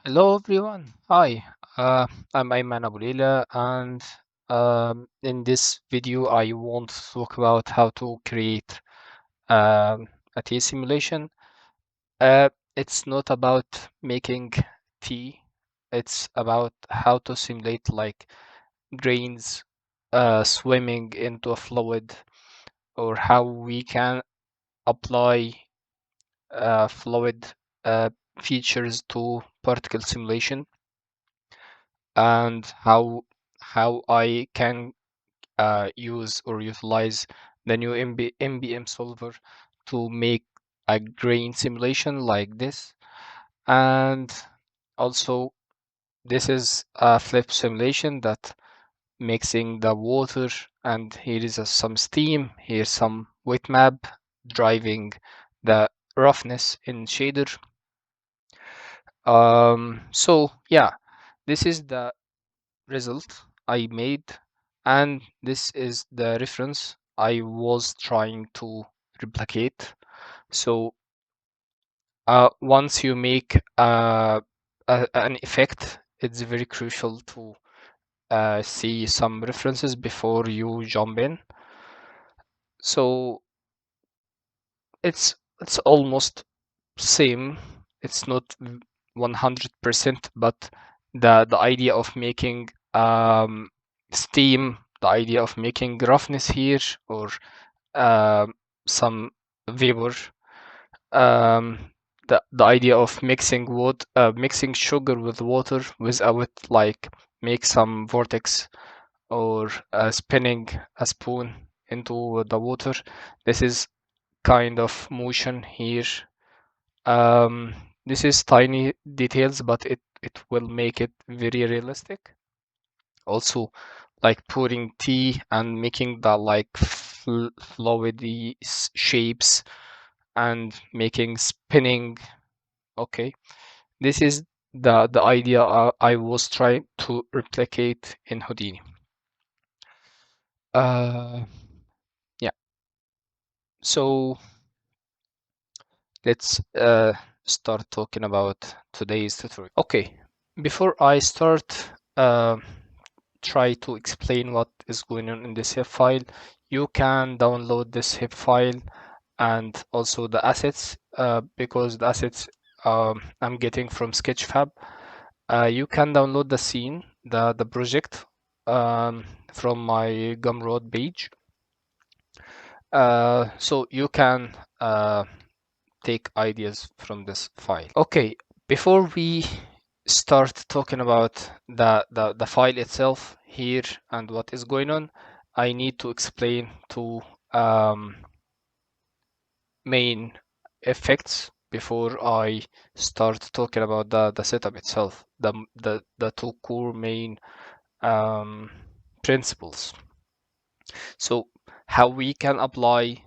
Hello everyone. Hi, I'm Ayman Abulila, and in this video I want to talk about how to create a tea simulation. It's not about making tea, it's about how to simulate like grains swimming into a fluid, or how we can apply fluid uh, features to particle simulation, and how I can use or utilize the new MBM solver to make a grain simulation like this. And also, this is a flip simulation that mixing the water, and here is some steam, here's some wet map driving the roughness in shader. So yeah, this is the result I made, and this is the reference I was trying to replicate. So once you make an effect, it's very crucial to see some references before you jump in. So it's almost same. It's not 100%, but the idea of making steam, the idea of making roughness here, or um, some vapor, um, the idea of mixing sugar with water without like make some vortex, or spinning a spoon into the water. This is kind of motion here. um, this is tiny details, but it will make it very realistic. Also, like pouring tea and making the like flowy shapes and making spinning. Okay, this is the idea I was trying to replicate in Houdini. Uh, yeah. So let's start talking about today's tutorial. Okay, before I start, uh, try to explain what is going on in this zip file. You can download this zip file and also the assets, because the assets I'm getting from Sketchfab. You can download the scene, the project, from my Gumroad page. So you can take ideas from this file. Okay, before we start talking about the file itself here and what is going on, I need to explain two main effects before I start talking about the setup itself, the two core main principles. So how we can apply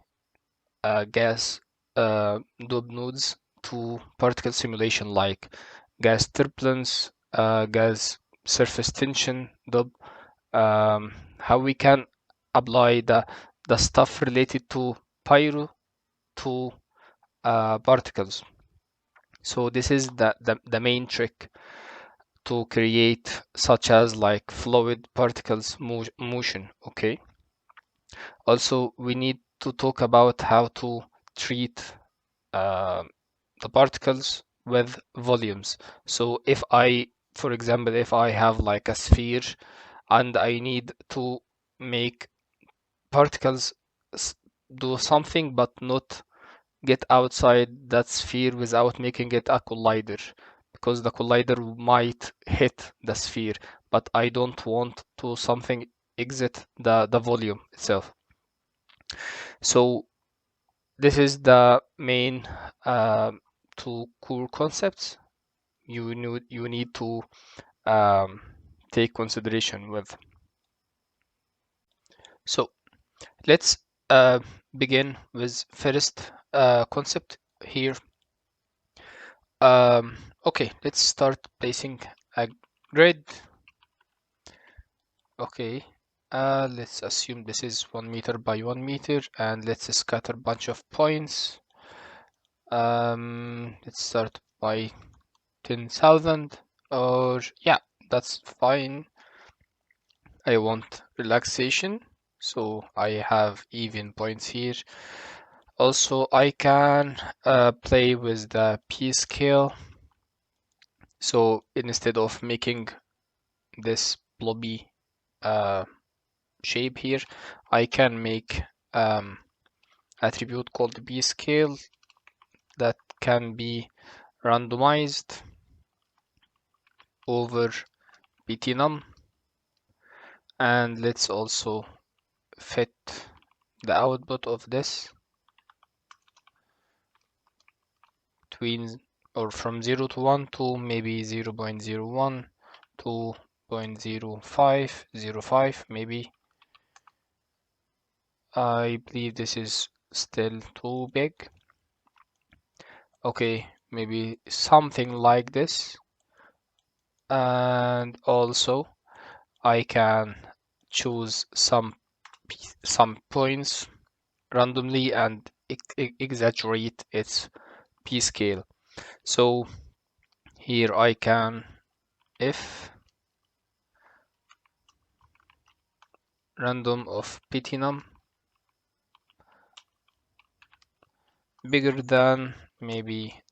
gas dope nodes to particle simulation, like gas turbulence, gas surface tension dope, how we can apply the stuff related to pyro to particles. So this is the main trick to create, such as like fluid particles motion. Okay. Also, we need to talk about how to treat uh, the particles with volumes. So if for example, if I have like a sphere and I need to make particles do something but not get outside that sphere without making it a collider, because the collider might hit the sphere, but I don't want to something exit the volume itself. So this is the main two core concepts you need to um, take consideration with. So let's begin with first concept here. Okay, let's start placing a grid. Okay, let's assume this is 1 meter by 1 meter, and let's scatter a bunch of points. Let's start by 10,000. Or yeah, that's fine. I want relaxation, so I have even points here. Also, I can play with the P scale. So instead of making this blobby uh, shape here, I can make attribute called B scale that can be randomized over ptnum, and let's also fit the output of this between or from 0 to 1 to maybe 0 0.01 to 0.0505 maybe. I believe this is still too big. Okay, maybe something like this. And also I can choose some points randomly and exaggerate its p scale. So here I can, if random of ptnum bigger than maybe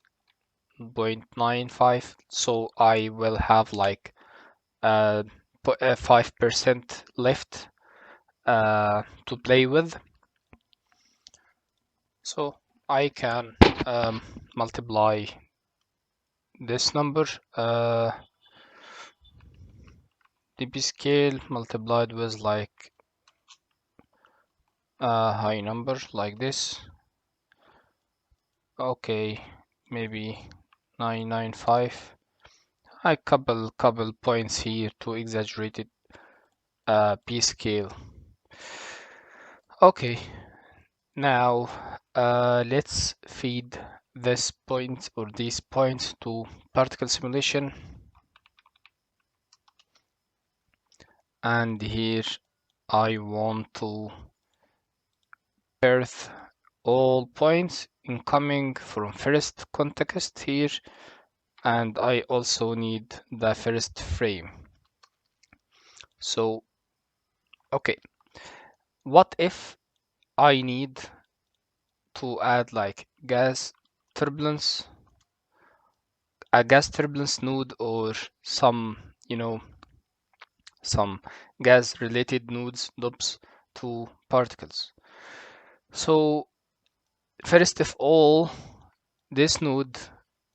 0.95, so I will have like 5% left to play with. So I can multiply this number, dp scale multiplied with like a high number like this. Okay, maybe 995. A couple points here to exaggerate it. P scale. Okay, now let's feed this point or these points to particle simulation. And here I want to birth all points incoming from first context here, and I also need the first frame. So okay, what if I need to add like gas turbulence, a gas turbulence node, or some, some gas related nodes to particles? So first of all, this node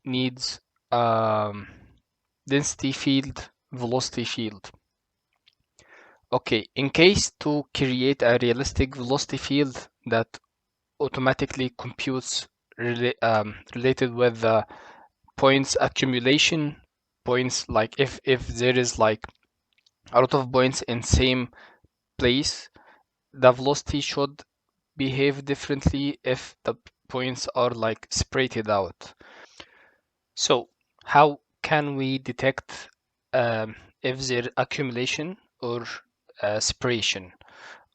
needs density field, velocity field. Okay, in case to create a realistic velocity field that automatically computes related with the points accumulation, points like if there is like a lot of points in same place, the velocity should behave differently if the points are like separated out. So how can we detect if there accumulation or separation,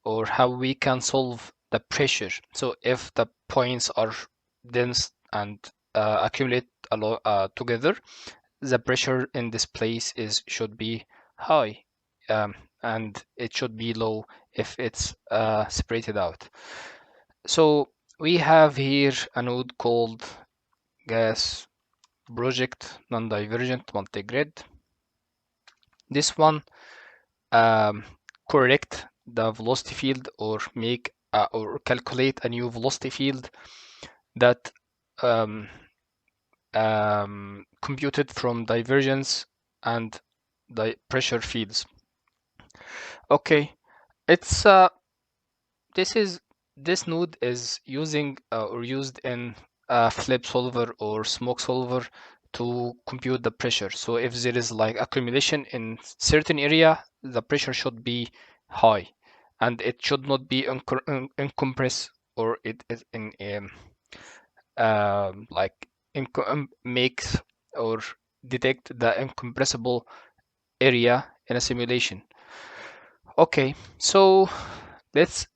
or how we can solve the pressure? So if the points are dense and accumulate a lot together, the pressure in this place should be high, and it should be low if it's separated out. So we have here a node called gas project non-divergent multigrid. This one correct the velocity field or make or calculate a new velocity field that computed from divergence and the pressure fields. Okay, it's this node is using or used in a flip solver or smoke solver to compute the pressure. So if there is like accumulation in certain area, the pressure should be high, and it should not be incompress, or it is in like makes or detect the incompressible area in a simulation. Okay, so let's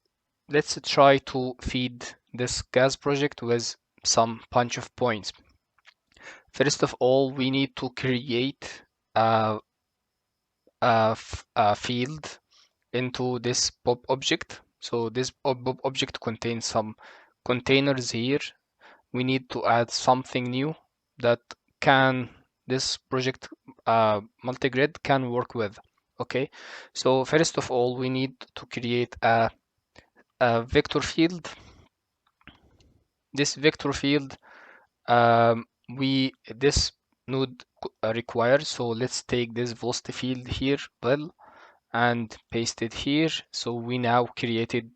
try to feed this gas project with some bunch of points. First of all, we need to create uh, field into this pop object. So this pop object contains some containers here. We need to add something new that can this project multigrid can work with. Okay, so first of all, we need to create a vector field. This vector field we this node requires. So let's take this velocity field here, well, and paste it here. So we now created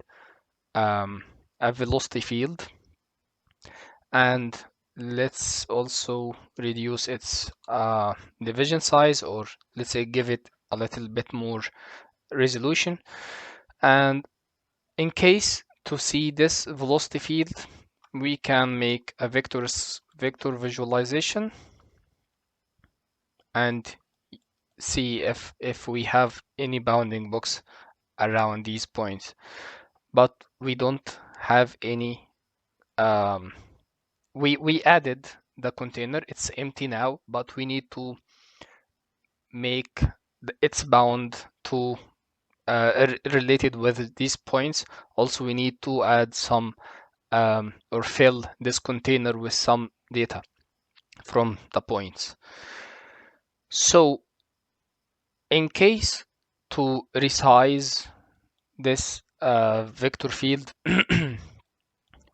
a velocity field, and let's also reduce its division size, or let's say give it a little bit more resolution. And in case to see this velocity field, we can make a vector visualization and see if we have any bounding box around these points, but we don't have any. We added the container, it's empty now, but we need to make its bound to related with these points. Also, we need to add some or fill this container with some data from the points. So in case to resize this vector field,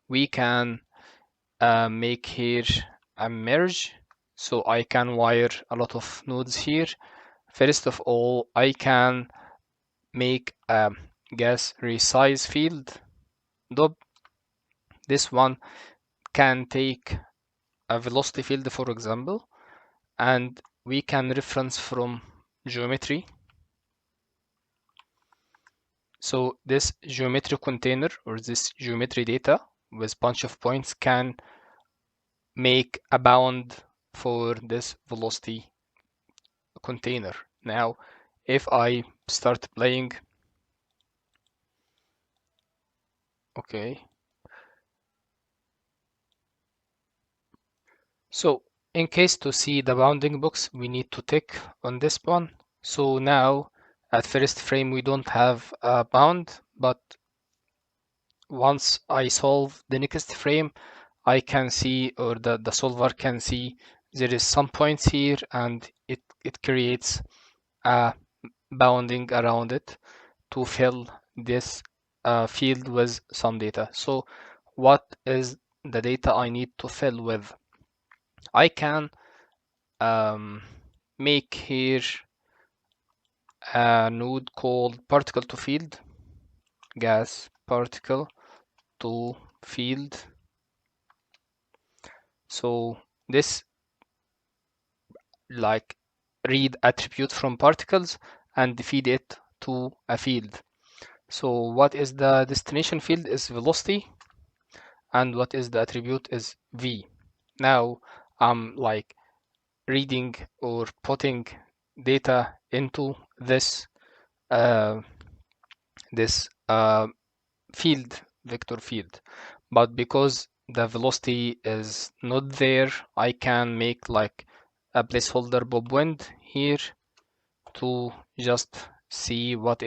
we can make here a merge. So I can wire a lot of nodes here. First of all, I can make a gas resize field. This one can take a velocity field, for example, and we can reference from geometry. So this geometry container or this geometry data with bunch of points can make a bound for this velocity container. Now, if I start playing, okay. So in case to see the bounding box, we need to tick on this one. So now at first frame, we don't have a bound, but once I solve the next frame, I can see, or the solver can see, there is some points here, and it creates a bounding around it to fill this field with some data. So what is the data I need to fill with? I can make here a node called particle to field, gas particle to field. So this like read attribute from particles and feed it to a field. So what is the destination field is velocity, and what is the attribute is v. Now I'm like reading or putting data into this uh, field, vector field, but because the velocity is not there, I can make like a placeholder bob wind here to just see what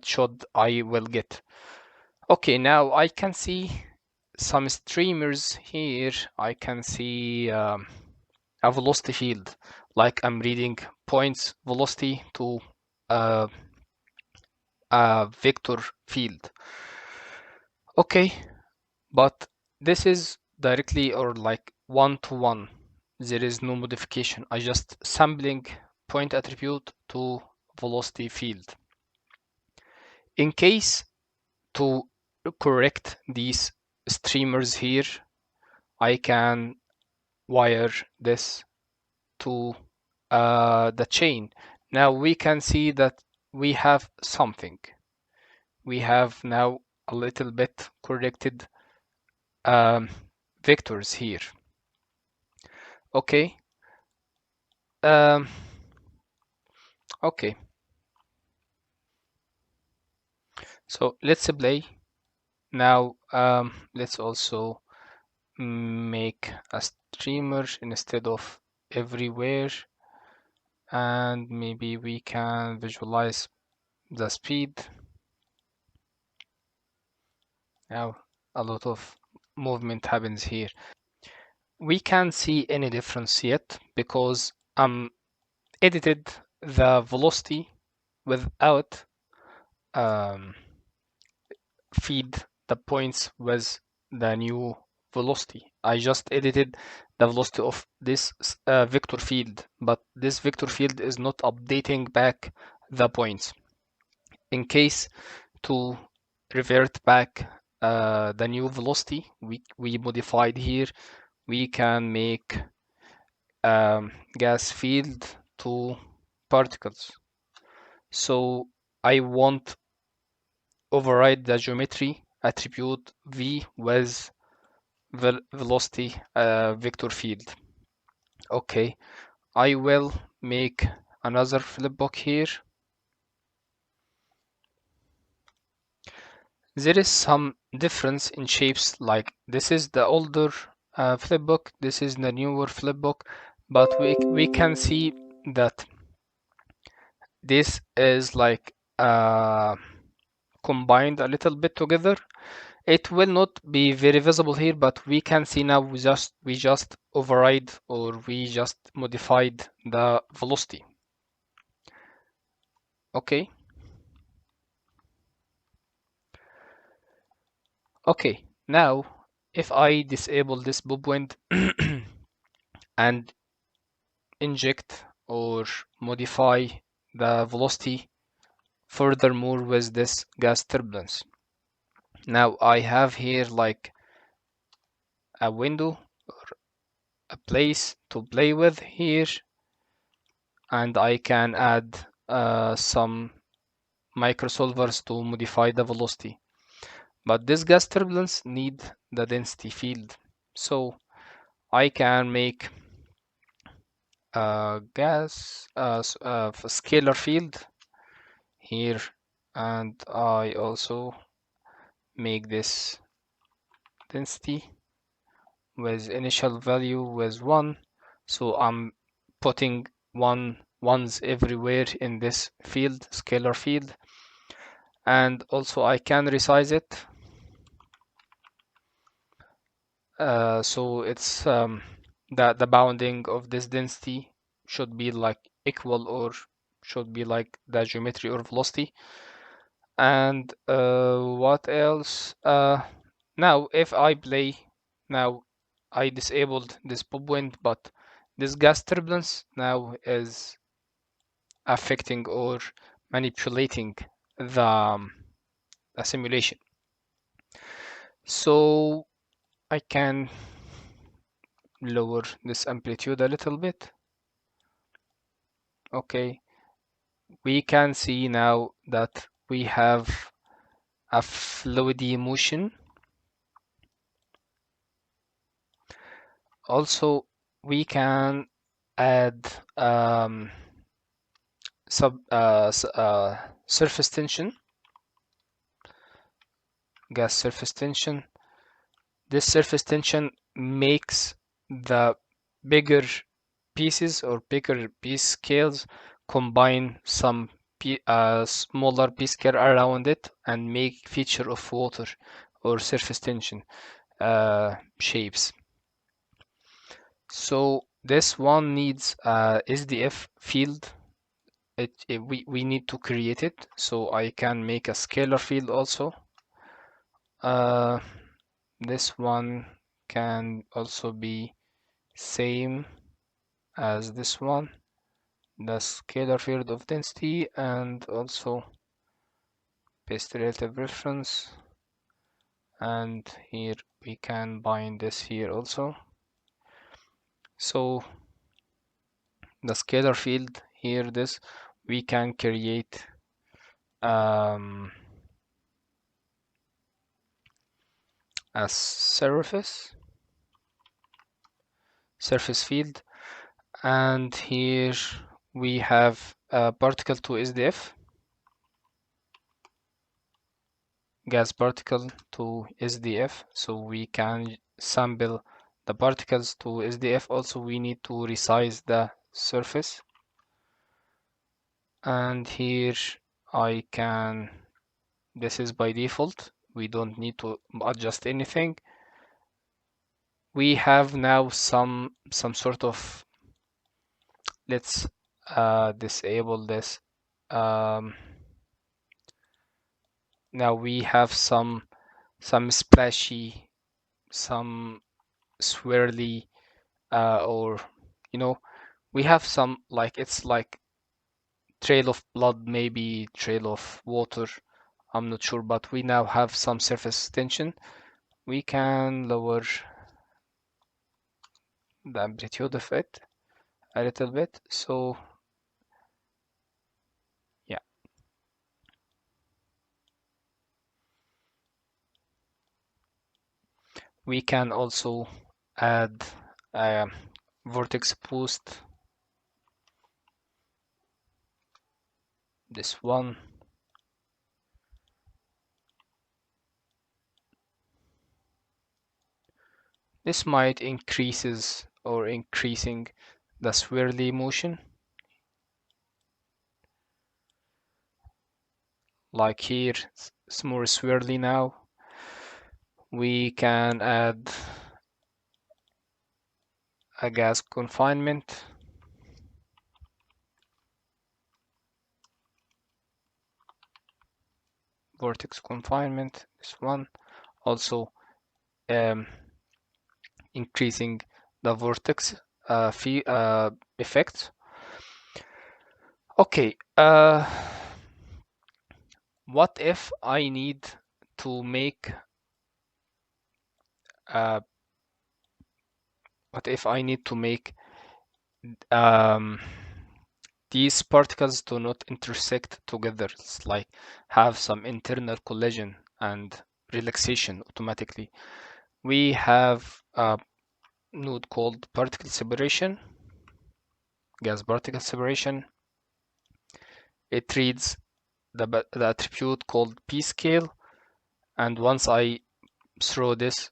should I will get. Okay, now I can see some streamers here. I can see a velocity field, like I'm reading points velocity to uh, a vector field. Okay, but this is directly or like one-to-one. There is no modification. I just sampling point attribute to velocity field. In case to correct these streamers here, I can wire this to the chain. Now we can see that we have something. We have now a little bit corrected vectors here. Okay. Okay. So let's play. Now let's also make a streamer instead of everywhere, and maybe we can visualize the speed. Now a lot of movement happens here. We can't see any difference yet because edited the velocity without um, feed the points with the new velocity. I just edited the velocity of this vector field, but this vector field is not updating back the points. In case to revert back the new velocity we modified here, we can make gas field to particles. So I won't override the geometry attribute v with velocity vector field. Okay, I will make another flipbook here. There is some difference in shapes, like this is the older flipbook, this is the newer flipbook, but we can see that this is like combined a little bit together. It will not be very visible here, but we can see now we just override, or we just modified the velocity. Okay. Okay, now if I disable this bob wind and inject or modify the velocity furthermore with this gas turbulence. Now I have here like a window or a place to play with here, and I can add some microsolvers to modify the velocity. But this gas turbulence need the density field, so I can make a scalar field here, and I also make this density with initial value with 1, so I'm putting ones everywhere in this field, scalar field. And also I can resize it so it's the bounding of this density should be like equal, or should be like the geometry or velocity. And what else? Now if I play, now I disabled this pop wind, but this gas turbulence now is affecting or manipulating the simulation. So I can lower this amplitude a little bit. Okay, we can see now that we have a fluidy motion. Also, we can add surface tension, gas surface tension. This surface tension makes the bigger pieces or bigger piece scales combine some smaller piece scale around it and make feature of water or surface tension shapes. So this one needs a SDF field. We need to create it, so I can make a scalar field also. This one can also be same as this one, the scalar field of density, and also paste relative reference. And here we can bind this here also. So the scalar field here, this we can create a surface field, and here we have a particle to SDF, gas particle to SDF, so we can sample the particles to SDF. Also, we need to resize the surface. And here I can, this is by default. We don't need to adjust anything. We have now some sort of, let's disable this. Now we have some splashy, some swirly, or we have some, like, it's like trail of blood, maybe trail of water. I'm not sure, but we now have some surface tension. We can lower the amplitude of it a little bit. So yeah, we can also add a vortex boost. This one. This might increasing the swirly motion. Like here, it's more swirly now. We can add a gas confinement. Vortex confinement, this one. Also increasing the vortex effect. Okay, what if I need to make these particles do not intersect together? It's like have some internal collision and relaxation automatically. We have a node called particle separation, gas particle separation. It reads the attribute called p scale, and once I throw this,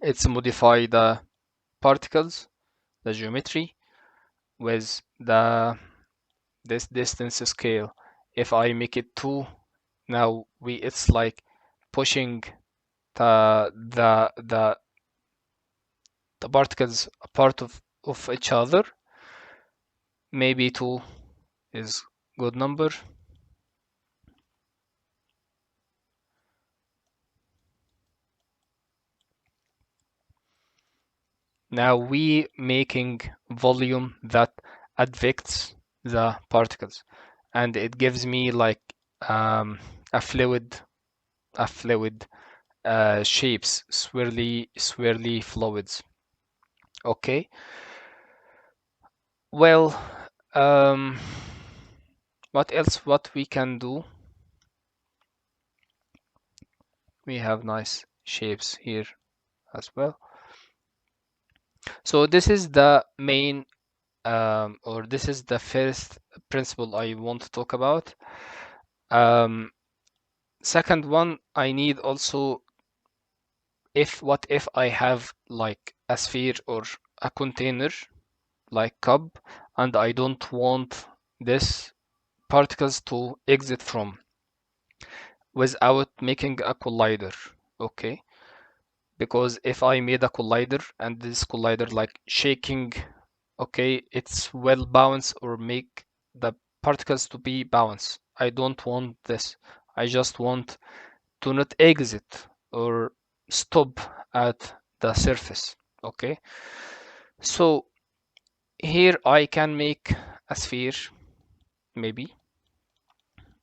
it's modify the particles, the geometry, with this distance scale. If I make it 2, now it's like pushing the particles apart of each other. Maybe 2 is good number. Now we making volume that advects the particles, and it gives me like a fluid shapes, swirly fluids. Okay. Well, what else? What we can do? We have nice shapes here as well. So this is the main, or this is the first principle I want to talk about. Second one, I need also, what if I have like a sphere or a container like cup, and I don't want this particles to exit from without making a collider. Okay, because if I made a collider and this collider like shaking, okay, it's well balanced or make the particles to be balanced. I don't want this. I just want to not exit or stop at the surface. Okay, so here I can make a sphere maybe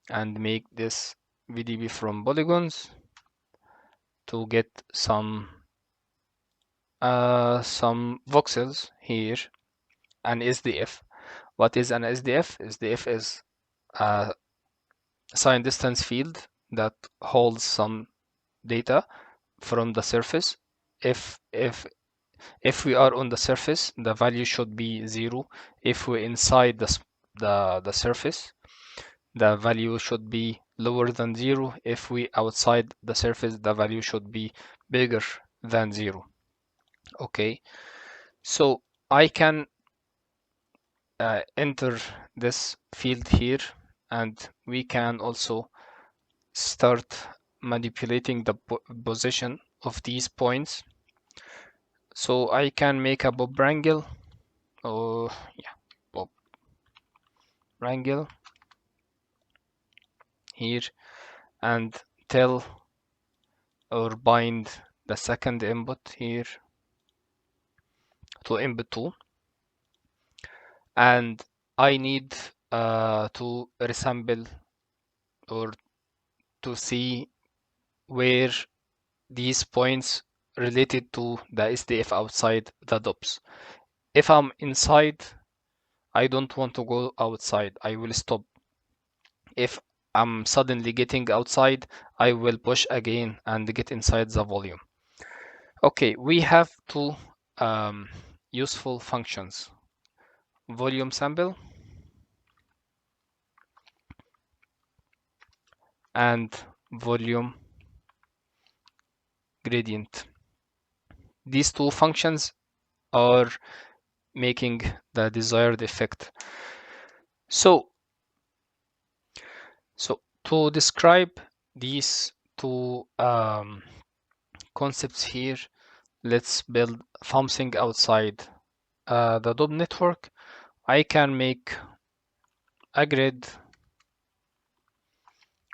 and make this VDB from polygons to get some voxels here. An SDF. What is an SDF? SDF is a sign distance field that holds some data from the surface. If we are on the surface, the value should be 0. If we're inside the surface, the value should be lower than 0. If we outside the surface, the value should be bigger than 0. Okay, so I can enter this field here, and we can also start manipulating the position of these points. So I can make a bob wrangle, or yeah, bob wrangle here, and tell or bind the second input here to input 2, and I need to resample or to see where these points related to the SDF outside the DOPS. If I'm inside, I don't want to go outside. I will stop. If I'm suddenly getting outside, I will push again and get inside the volume. Okay, we have two useful functions. Volume sample and volume gradient. These two functions are making the desired effect. So to describe these two concepts here, let's build something outside the DOB network. I can make a grid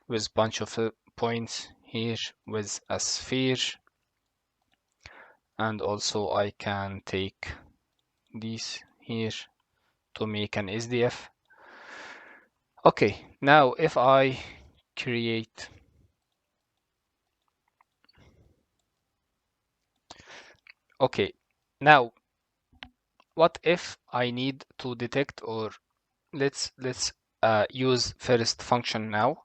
with bunch of points here with a sphere, and also I can take these here to make an SDF. Okay, now if I create okay, now what if I need to detect, or let's use first function now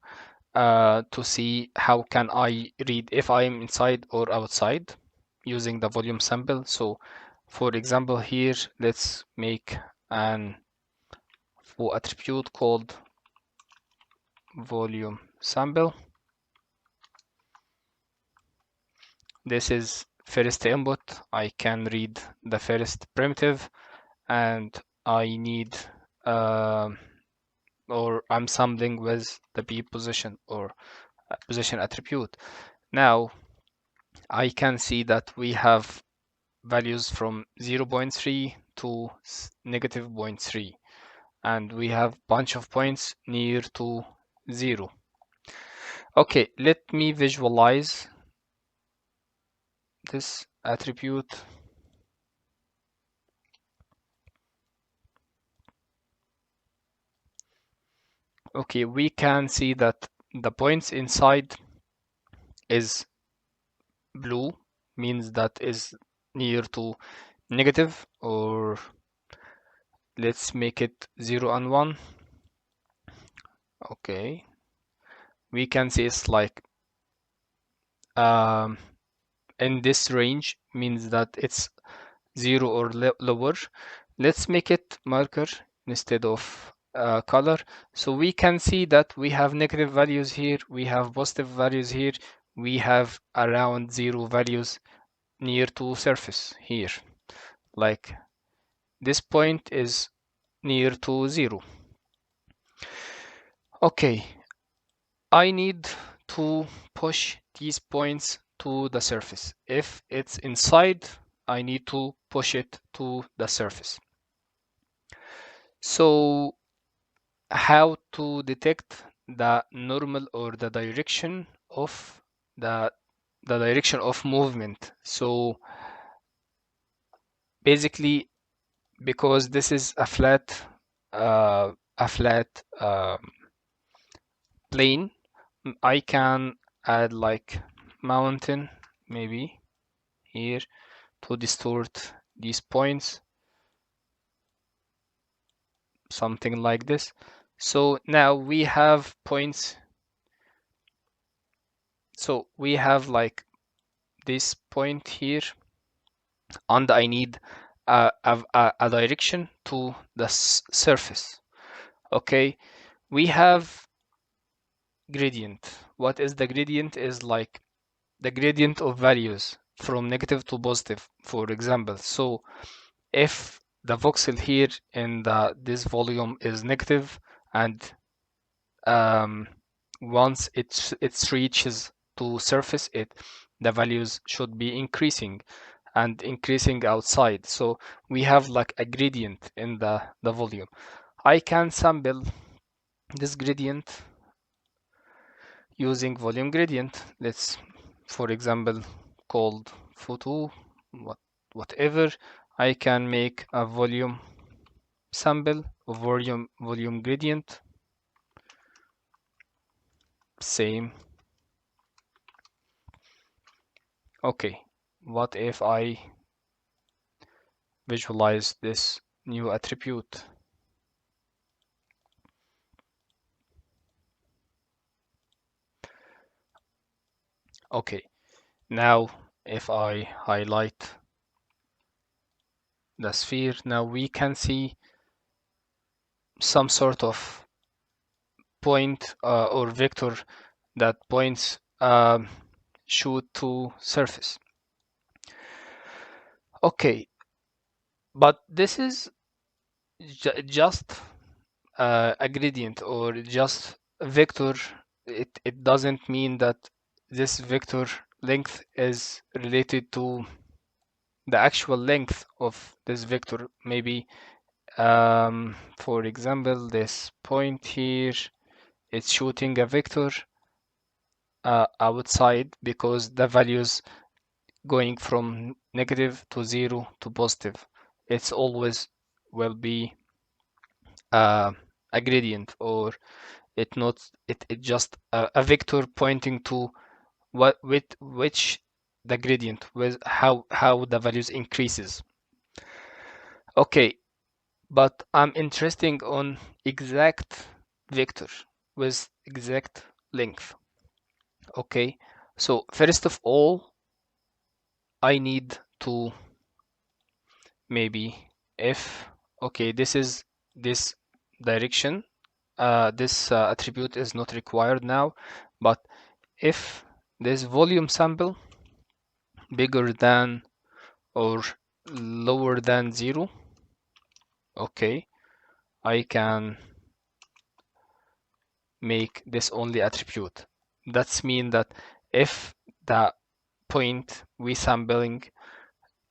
to see how can I read if I'm inside or outside using the volume sample. So for example here, let's make an foo attribute called volume sample. This is first input. I can read the first primitive, and I need or I'm sampling with the B position or position attribute. Now I can see that we have values from 0.3 to negative 0.3, and we have bunch of points near to 0. Okay, let me visualize this attribute. Okay, we can see that the points inside is blue, means that is near to negative, or let's make it 0 and 1. Okay, we can see it's like in this range, means that it's 0 or lower. Let's make it marker instead of color, so we can see that we have negative values here, we have positive values here, we have around 0 values near to surface here. Like this point is near to 0. Okay, I need to push these points to the surface. If it's inside, I need to push it to the surface. So how to detect the normal or the direction of the direction of movement? So basically, because this is a flat plane, I can add like mountain maybe here to distort these points, something like this. So now we have points. So we have like this point here, and I need a direction to the surface. Okay, we have gradient. What is the gradient? Is like the gradient of values from negative to positive, for example. So if the voxel here in this volume is negative, and um, once it reaches to surface, the values should be increasing and increasing outside. So we have like a gradient in the volume. I can sample this gradient using volume gradient. Let's, for example, called photo, whatever. I can make a volume sample, a volume gradient, same. Okay, what if I visualize this new attribute? Okay, now if I highlight the sphere, now we can see some sort of point or vector that points shoot to surface. Okay, but this is just a gradient or just a vector. It doesn't mean that this vector length is related to the actual length of this vector. Maybe for example, this point here, it's shooting a vector outside because the values going from negative to 0 to positive, it's always will be a gradient, or it just a vector pointing to what with which the gradient with how the values increases. Okay, but I'm interested on exact vector with exact length. Okay, so first of all, I need to maybe if, okay, this is this direction, this attribute is not required now, but if this volume sample bigger than or lower than 0, okay, I can make this only attribute. That's mean that if the point we sampling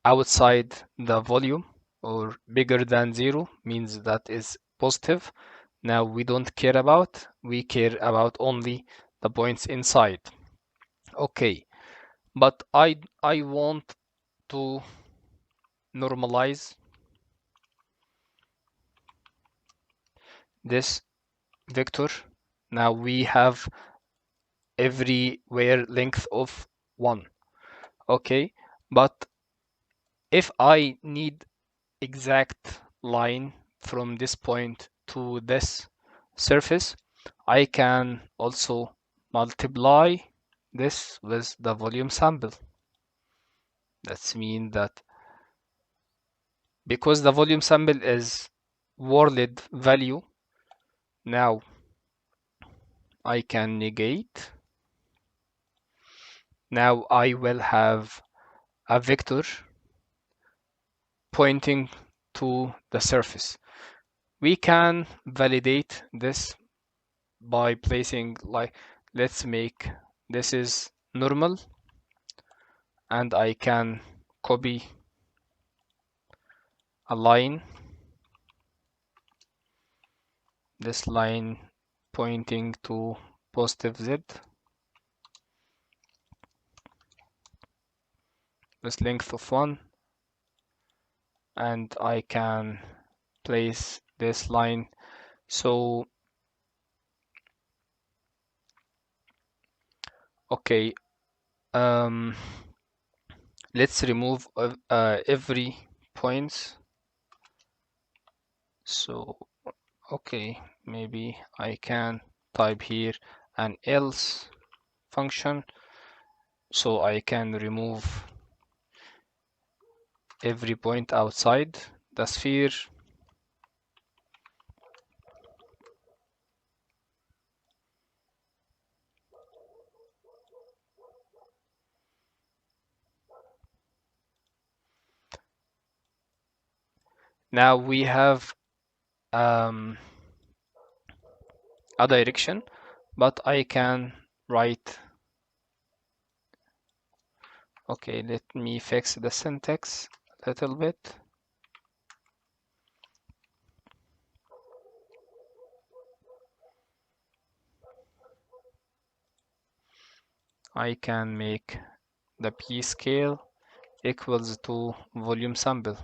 outside the volume or bigger than 0 means that is positive. Now we don't care about, we care about only the points inside. Okay, but I want to normalize this vector. Now we have everywhere length of 1. Okay, but if I need exact line from this point to this surface, I can also multiply this with the volume sample. That means that because the volume sample is world value, now I can negate. Now I will have a vector pointing to the surface. We can validate this by placing, like, let's make this is normal, and I can copy a line, this line pointing to positive z, with length of 1, and I can place this line. So okay, let's remove every points. So okay, maybe I can type here an else function, so I can remove every point outside the sphere. Now we have a direction, but I can write. Okay, let me fix the syntax a little bit. I can make the p scale equals to volume sample.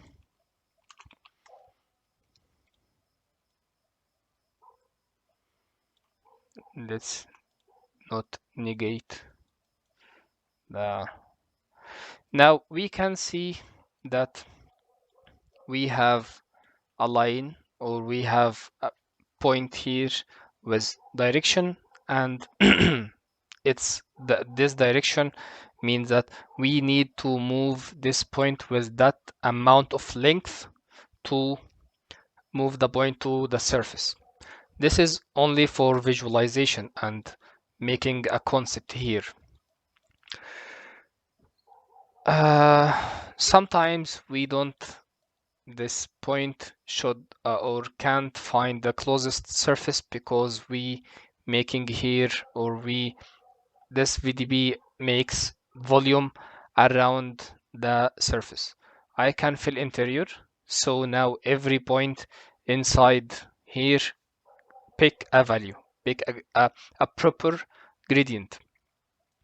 Let's not negate the. Now we can see that we have a line, or we have a point here with direction, and this direction means that we need to move this point with that amount of length to move the point to the surface. This is only for visualization and making a concept here. Sometimes we don't, this point should or can't find the closest surface because we making here, or this VDB makes volume around the surface. I can fill interior, so now every point inside here, pick a value, pick a proper gradient.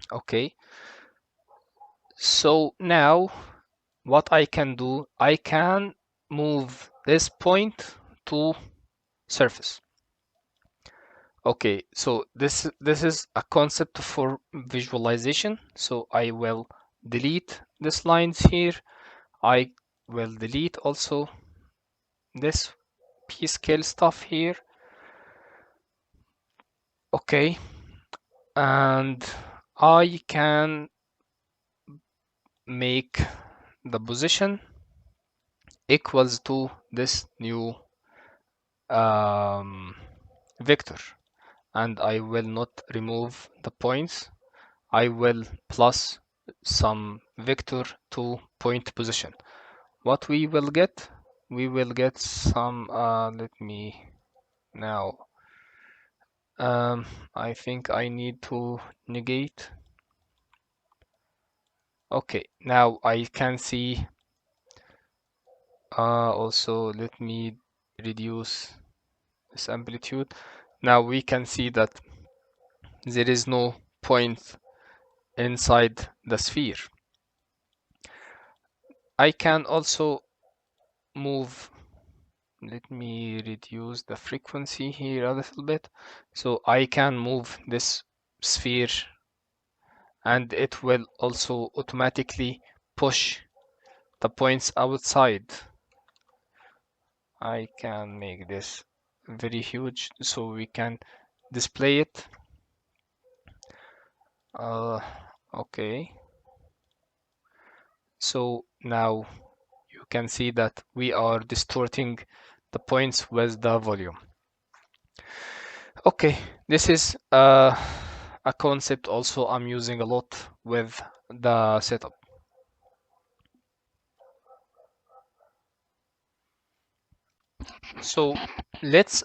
Okay, so now what I can do, I can move this point to surface. Okay, so this is a concept for visualization. So I will delete these lines here. I will delete also this p-scale stuff here. Okay, and I can make the position equals to this new vector, and I will not remove the points. I will plus some vector to point position. What we will get? We will get some, let me now, I think I need to negate. Okay, now I can see, also let me reduce this amplitude. Now we can see that there is no point inside the sphere. I can also move, let me reduce the frequency here a little bit, so I can move this sphere and it will also automatically push the points outside. I can make this very huge so we can display it. Okay, so now you can see that we are distorting the points with the volume. Okay, this is a concept also I'm using a lot with the setup. So let's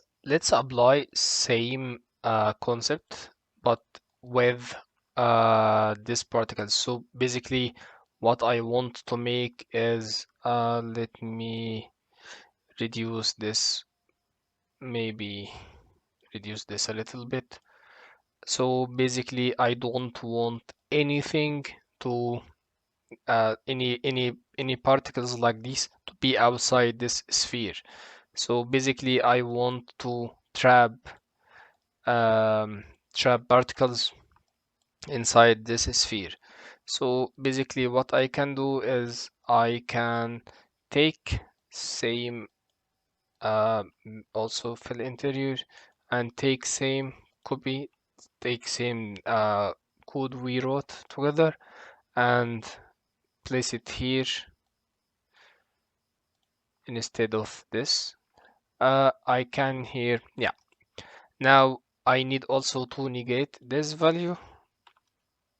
apply same concept but with this particle. So basically what I want to make is, let me reduce this, maybe reduce this a little bit. So basically I don't want anything to any particles like this to be outside this sphere. So basically I want to trap particles inside this sphere. So basically what I can do is I can take same, also fill interior, and take same copy, take same code we wrote together and place it here instead of this. I can here, yeah. Now I need also to negate this value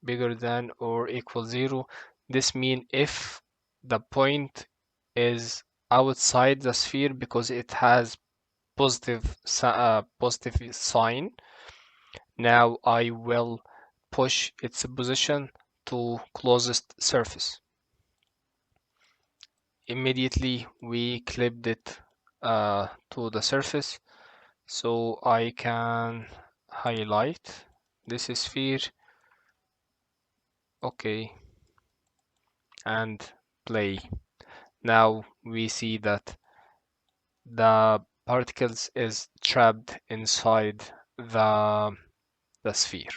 bigger than or equal 0. This means if the point is outside the sphere because it has positive sign. Now I will push its position to closest surface. Immediately we clipped it to the surface, so I can highlight this sphere, okay, and play. Now we see that the particles is trapped inside the sphere.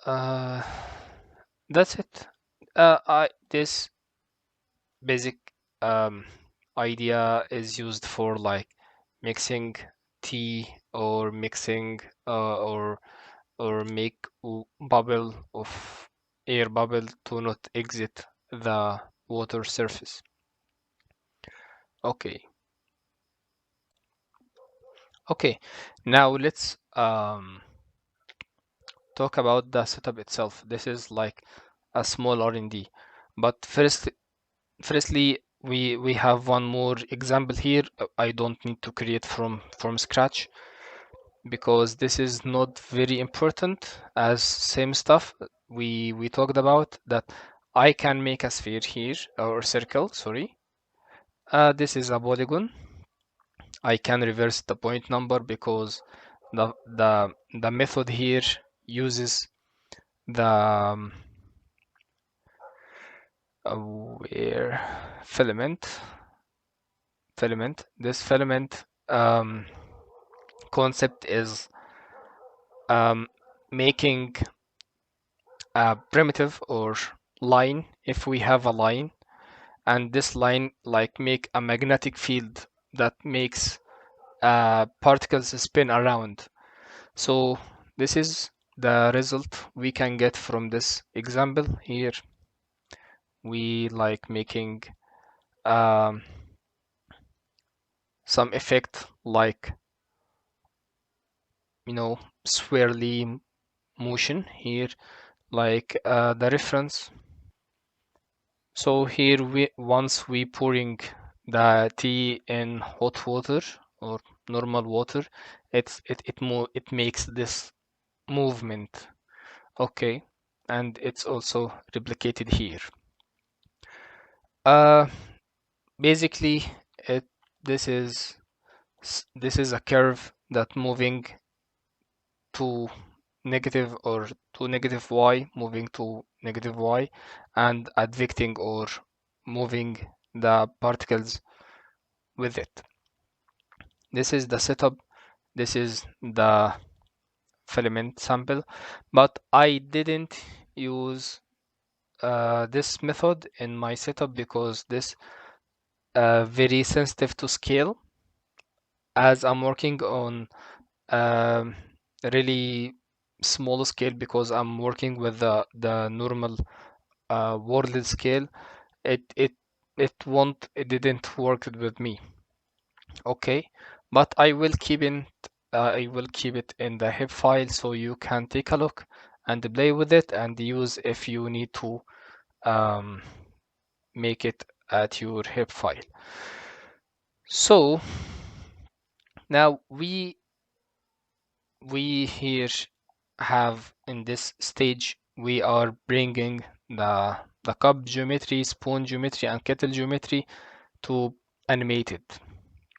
Uh, that's it. This basic um, idea is used for like mixing tea or mixing or make bubble of air bubble to not exit the water surface. Okay. Okay. Now let's talk about the setup itself. This is like a small R&D. But firstly, we have one more example here. I don't need to create from scratch because this is not very important as same stuff we talked about, that I can make a sphere here or circle, sorry. This is a polygon. I can reverse the point number because the method here uses the where filament. This filament concept is making a primitive or line. If we have a line and this line like make a magnetic field that makes particles spin around. So this is the result we can get from this example here. We like making um, some effect like, you know, swirly motion here, like the reference. So here once we pouring the tea in hot water or normal water, it makes this movement, okay, and it's also replicated here. Uh, Basically, it this is this is a curve that moving to negative or to negative y, moving to negative y, and advecting or moving the particles with it. This is the setup. This is the filament sample, but I didn't use this method in my setup because this very sensitive to scale, as I'm working on um, really small scale because I'm working with the normal world scale. It didn't work with me. Okay, but I will keep it in the hip file so you can take a look and play with it and use if you need to um, make it at your hip file. So now we here have in this stage we are bringing the cup geometry, spoon geometry, and kettle geometry to animate it,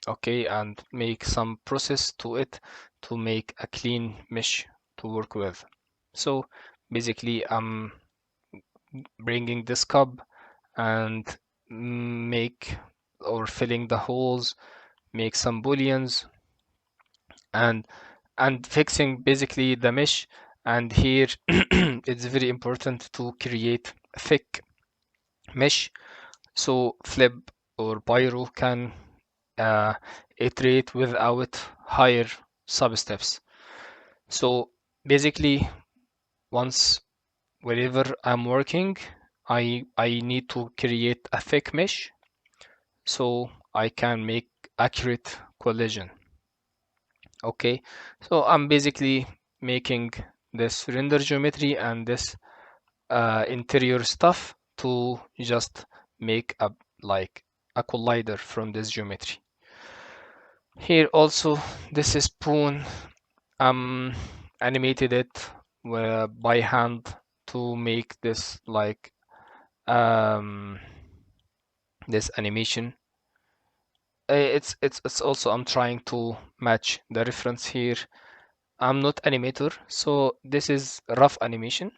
okay, and make some process to it to make a clean mesh to work with. So basically I'm bringing this cup and make or filling the holes, make some booleans, and fixing basically the mesh. And here it's very important to create thick mesh so flip or pyro can iterate without higher substeps. So basically once wherever I'm working, I need to create a thick mesh so I can make accurate collision. Okay, so I'm basically making this render geometry and this interior stuff to just make a like a collider from this geometry. Here also, this is spoon. Animated it by hand to make this like um, this animation. It's also I'm trying to match the reference here. I'm not animator, so this is rough animation.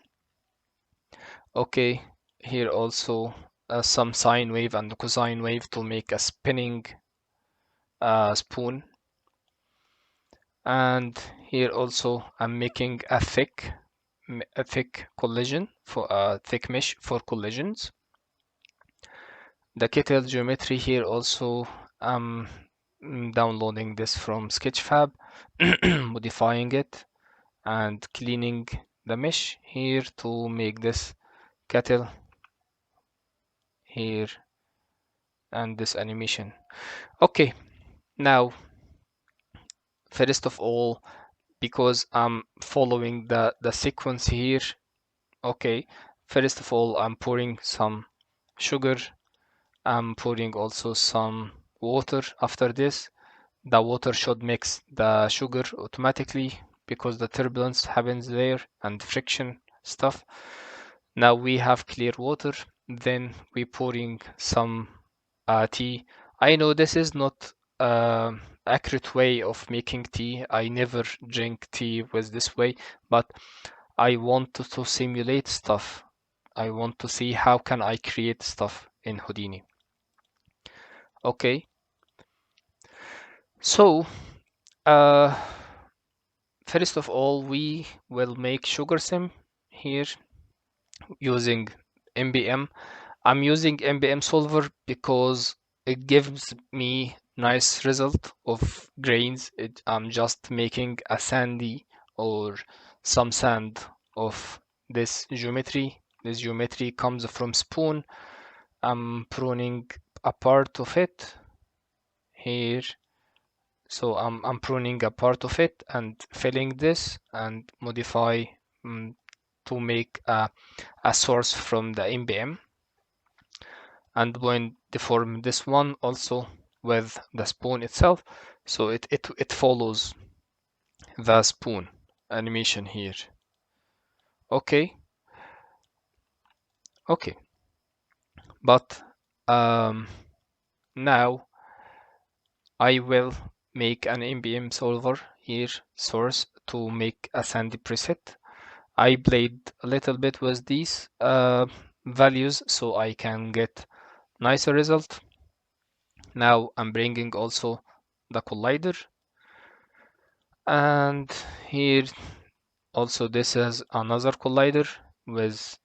Okay, here also some sine wave and cosine wave to make a spinning spoon. And here also I'm making a thick collision for a thick mesh for collisions. The kettle geometry here also I'm downloading this from Sketchfab, modifying it and cleaning the mesh here to make this kettle here and this animation. Okay, now first of all, because I'm following the sequence here, okay, first of all I'm pouring some sugar. I'm pouring also some water after this. The water should mix the sugar automatically because the turbulence happens there and friction stuff. Now we have clear water, then we pouring some tea. I know this is not accurate way of making tea. I never drink tea with this way, but I want to simulate stuff. I want to see how can I create stuff in Houdini. Okay, so uh, first of all, we will make sugar sim here using MBM. I'm using MBM solver because it gives me nice result of grains. I'm just making a sandy or some sand of this geometry. This geometry comes from spoon. I'm pruning a part of it here. So I'm pruning a part of it and filling this and modify to make a source from the MBM. And when deform this one also with the spoon itself, so it follows the spoon animation here. Okay, okay, but now I will make an MBM solver here source to make a sandy preset. I played a little bit with these values so I can get nicer result. Now I'm bringing also the collider, and here also this is another collider with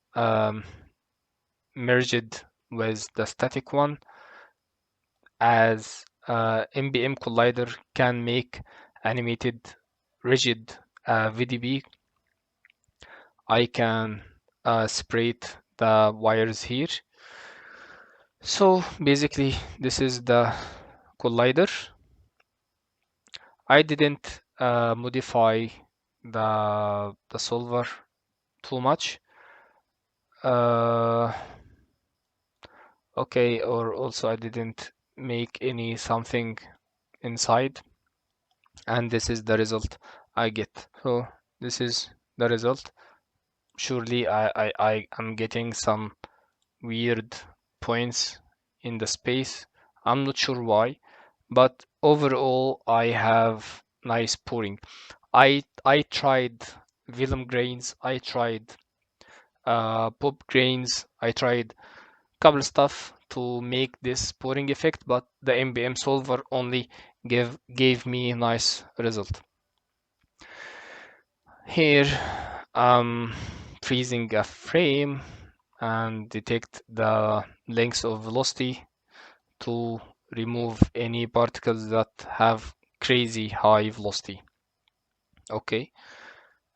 merged with the static one, as MBM collider can make animated rigid VDB. I can separate the wires here. So basically this is the collider. I didn't modify the solver too much. Okay, or also I didn't make any something inside, and this is the result I get. So this is the result. Surely I am getting some weird points in the space. I'm not sure why, but overall I have nice pouring. I tried Vellum grains, I tried pop grains, I tried couple stuff to make this pouring effect, but the MBM solver only gave me a nice result. Here I'm freezing a frame and detect the length of velocity to remove any particles that have crazy high velocity. Okay,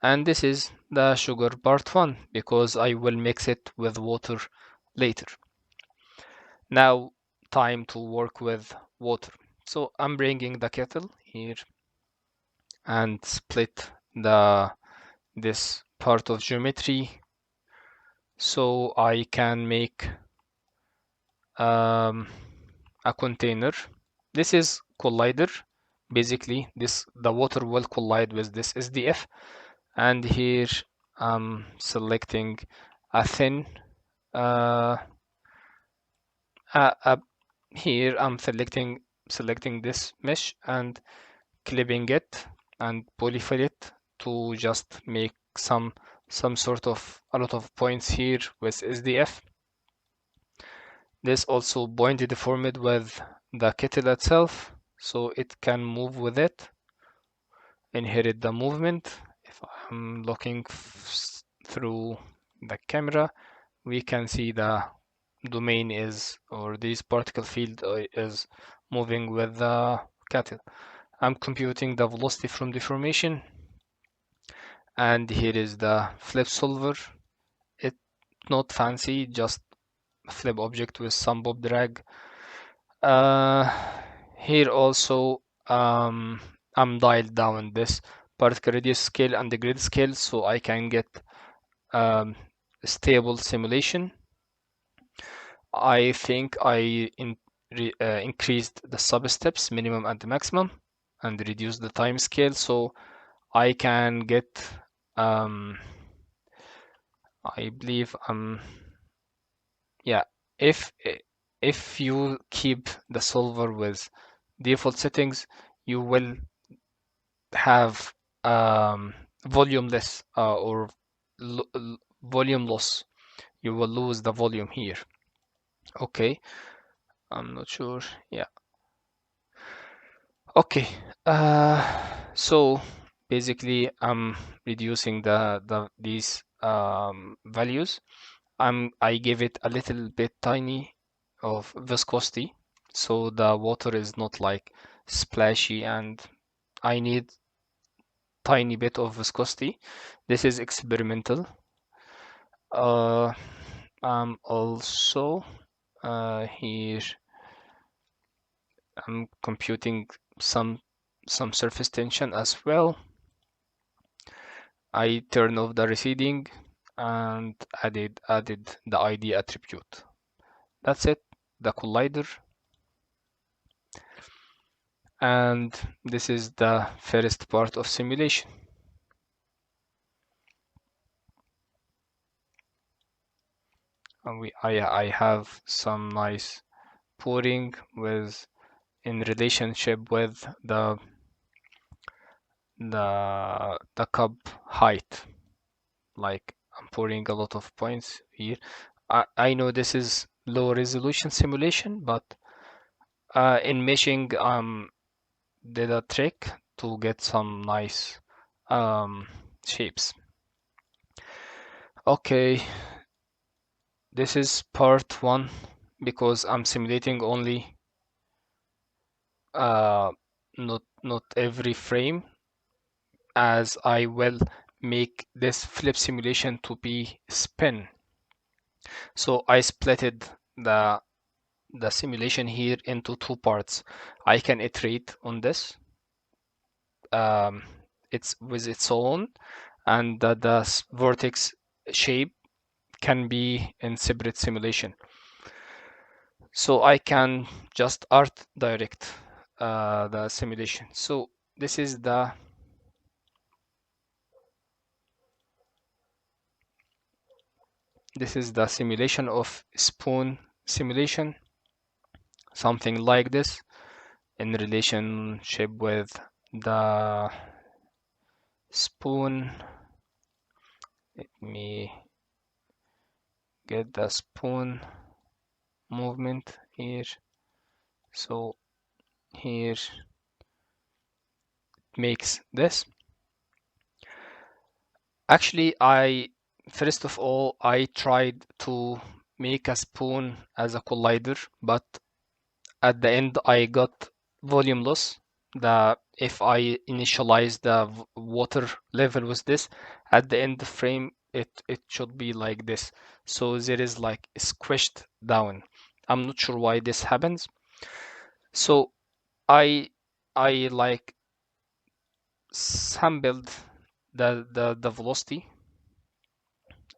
and this is the sugar part 1 because I will mix it with water later. Now time to work with water. So I'm bringing the kettle here and split this part of geometry so I can make a container. This is collider. Basically, the water will collide with this SDF, and here I'm selecting a thin. Uh, Here I'm selecting this mesh and clipping it and polyfill it to just make some sort of a lot of points here with SDF. This also point deformed with the kettle itself, so it can move with it, inherit the movement. If I'm looking through the camera, we can see the domain is, or this particle field is moving with the kettle. I'm computing the velocity from deformation, and here is the flip solver. It's not fancy, just a flip object with some bob drag. Uh, Here also I'm dialed down this particle radius scale and the grid scale so I can get stable simulation. I think I increased the sub-steps, minimum and maximum, and reduced the time scale so I can get, I believe, yeah, if if you keep the solver with default settings, you will have volumeless or volume loss. You will lose the volume here. Okay, I'm not sure. Yeah. Okay. So basically, I'm reducing these values. I give it a little bit tiny of viscosity, so the water is not like splashy, and I need tiny bit of viscosity. This is experimental. Uh, Also here I'm computing some surface tension as well. I turn off the receding and added the ID attribute. That's it, the collider. And this is the first part of simulation. And I have some nice pouring with in relationship with the cup height. Like I'm pouring a lot of points here. I know this is low resolution simulation, but in meshing did a trick to get some nice shapes. Okay, this is part one because I'm simulating only uh, not every frame, as I will make this flip simulation to be spin. So I splitted the simulation here into two parts. I can iterate on this. It's with its own, and the vertex shape can be in separate simulation. So I can just art direct the simulation. So this is the simulation of spoon simulation, something like this in relationship with the spoon. Let me get the spoon movement here. So here it makes this. Actually, first of all, I tried to make a spoon as a collider, but at the end I got volume loss. If I initialize the water level with this, at the end the frame it should be like this. So there is like squished down. I'm not sure why this happens. So I like sampled the velocity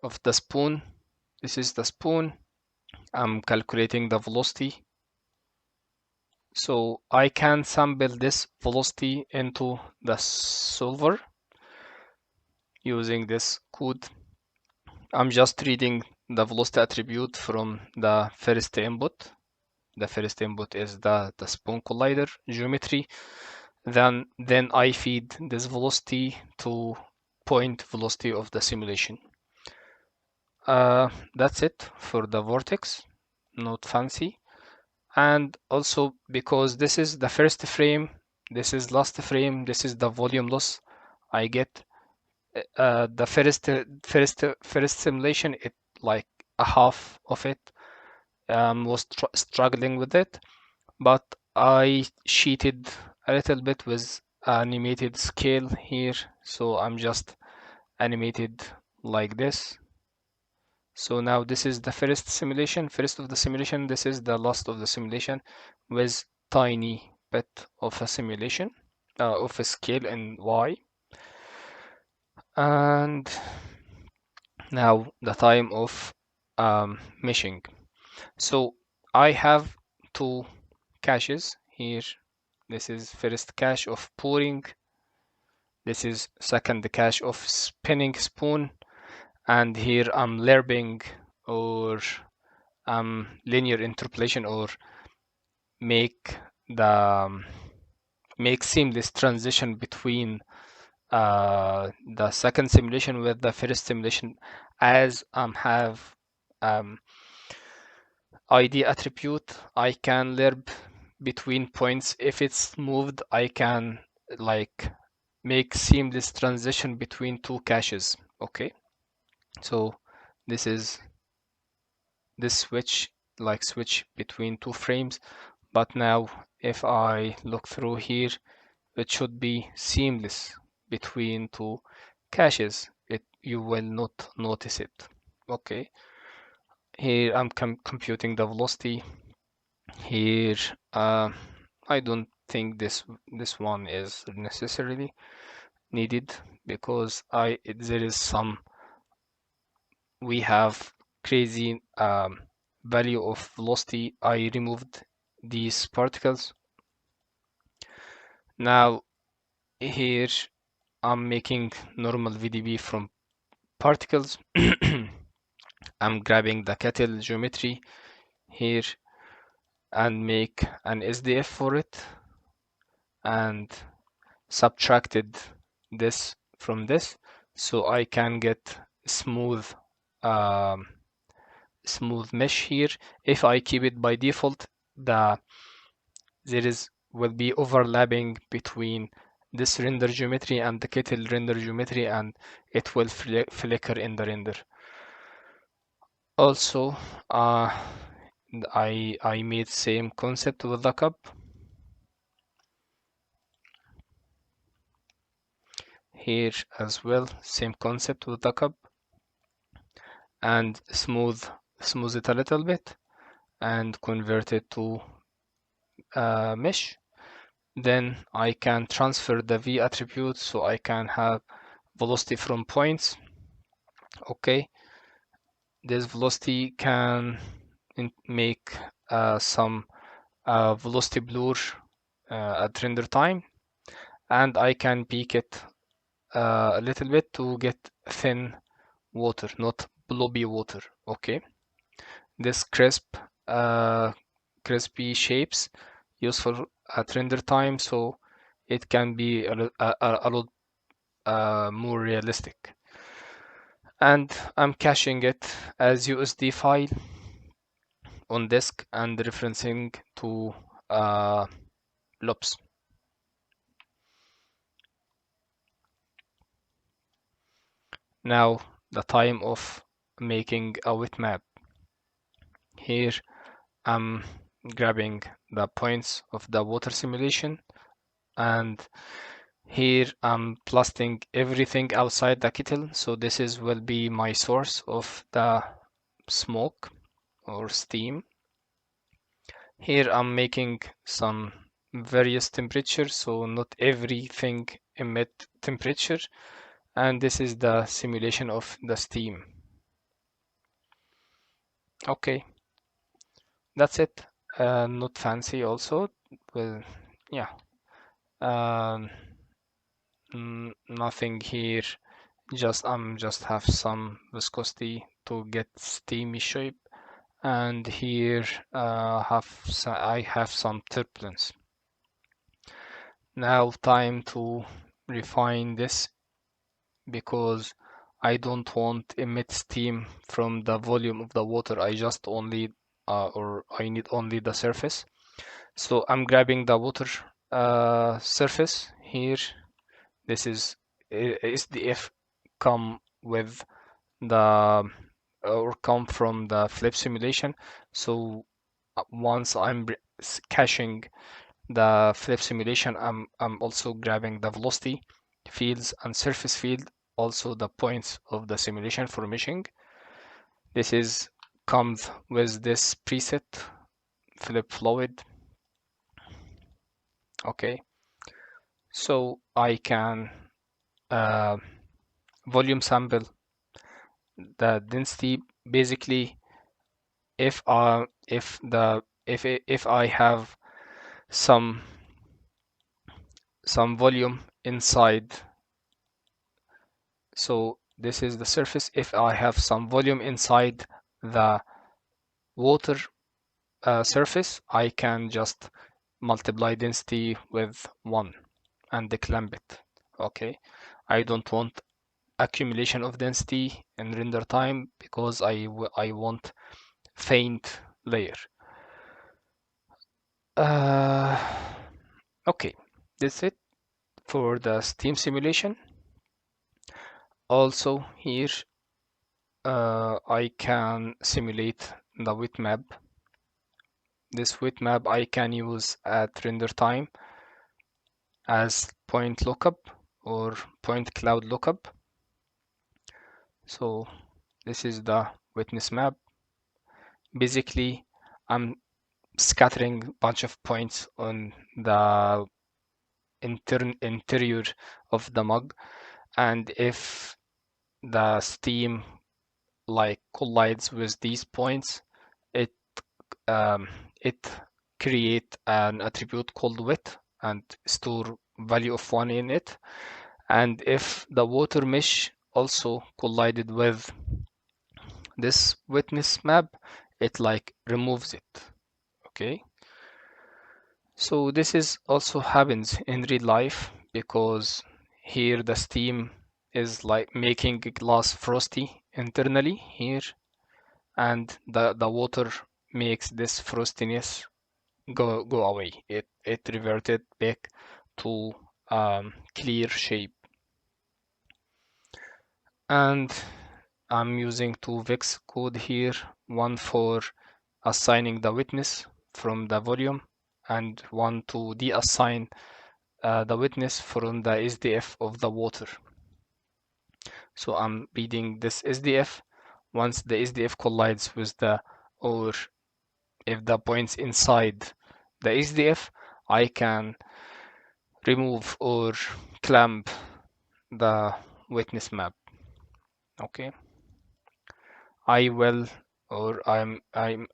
of the spoon. This is the spoon. I'm calculating the velocity. So I can sample this velocity into the solver using this code. I'm just reading the velocity attribute from the first input. The first input is the spoon collider geometry. Then I feed this velocity to point velocity of the simulation. That's it for the vortex, not fancy. And also because this is the first frame, this is last frame, this is the volume loss I get. The first simulation, it like a half of it was struggling with it, but I cheated a little bit with animated scale here, so I'm just animated like this. So now this is the first of the simulation, this is the last of the simulation with tiny bit of a simulation, of a scale in Y. And now the time of meshing. So I have two caches here. This is first cache of pouring. This is second cache of spinning spoon. And here I'm lerping or linear interpolation or make the make seamless transition between the second simulation with the first simulation as have um, ID attribute. I can lerp between points. If it's moved, I can like make seamless transition between two caches. Okay, so this is this switch between two frames. But now if I look through here, it should be seamless between two caches. You will not notice it. Okay, here I'm computing the velocity. Here I don't think this one is necessarily needed because there is some we have crazy value of velocity. I removed these particles. Now here I'm making normal VDB from particles. I'm grabbing the kettle geometry here and make an SDF for it and subtracted this from this so I can get smooth um, smooth mesh here. If I keep it by default, there will be overlapping between this render geometry and the kettle render geometry, and it will flicker in the render. Also, I made same concept with the cup. Here as well, same concept with the cup, and smooth it a little bit and convert it to mesh. Then I can transfer the V attribute so I can have velocity from points. Okay, this velocity can make some velocity blur at render time, and I can peak it a little bit to get thin water, not blobby water. Okay, this crispy shapes useful at render time, so it can be a lot more realistic. And I'm caching it as USD file on disk and referencing to loops. Now the time of making a wet map. Here I'm grabbing the points of the water simulation, and here I'm plastering everything outside the kettle. So this will be my source of the smoke or steam. Here I'm making some various temperatures, so not everything emit temperature, and this is the simulation of the steam. Okay, That's it. Not fancy also. Well, yeah. Um, Nothing here. Just have some viscosity to get steamy shape, and here I have some turbulence. Now time to refine this because I don't want emit steam from the volume of the water. I just only or I need only the surface. So I'm grabbing the water surface here. This is SDF come with the or come from the flip simulation. So once I'm caching the flip simulation, I'm also grabbing the velocity fields and surface field, also the points of the simulation for meshing. This is comes with this preset flip fluid. Okay, so I can uh, volume sample the density. Basically, if I have some volume inside, so this is the surface. If I have some volume inside the water surface, I can just multiply density with 1 and declamp it. Okay, I don't want accumulation of density in render time because I want faint layer. Uh, okay, that's it for the Steam simulation. Also here I can simulate the width map. This width map I can use at render time as point lookup or point cloud lookup. So this is the witness map. Basically, I'm scattering a bunch of points on the interior of the mug, and if the steam like collides with these points, it um, it create an attribute called width and store value of 1 in it. And if the water mesh also collided with this witness map, it like removes it. Okay, so this is also happens in real life because here the steam is like making glass frosty internally here, and the water makes this frostiness go away. It reverted back to clear shape. And I'm using two vex code here, one for assigning the witness from the volume and one to deassign the witness from the SDF of the water. So I'm reading this SDF. Once the SDF collides with or if the points inside the SDF, I can remove or clamp the witness map. Okay, I will or I'm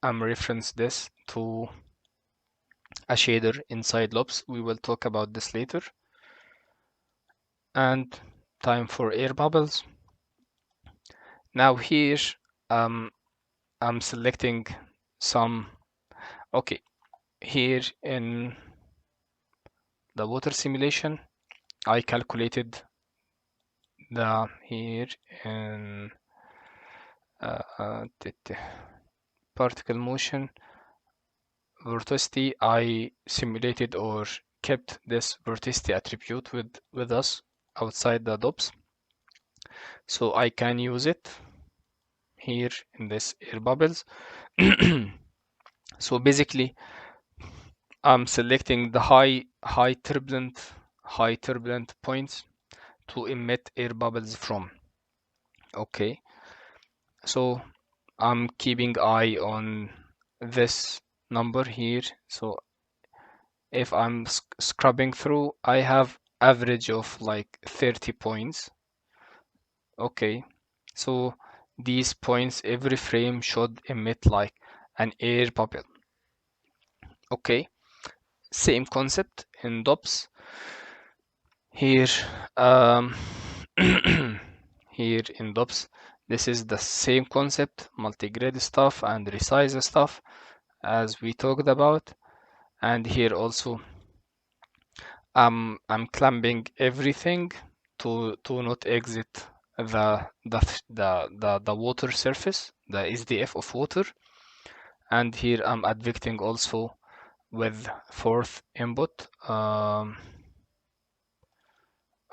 reference this to a shader inside loops. We will talk about this later. And time for air bubbles. Now here um, I'm selecting some. Okay, here in the water simulation, I calculated the here in particle motion vorticity. I simulated or kept this vorticity attribute with us outside the DOPS, so I can use it here in this air bubbles. So basically, I'm selecting the high turbulent points to emit air bubbles from. Okay, so I'm keeping eye on this number here. So if I'm scrubbing through, I have average of like 30 points. Okay, so these points every frame should emit like an air bubble. Okay, same concept in DOPS. Here, um, here in DOPS, this is the same concept, multi-grid stuff and resize stuff as we talked about. And here also, I'm clamping everything to not exit the water surface, the SDF of water. And here I'm advecting also with fourth input,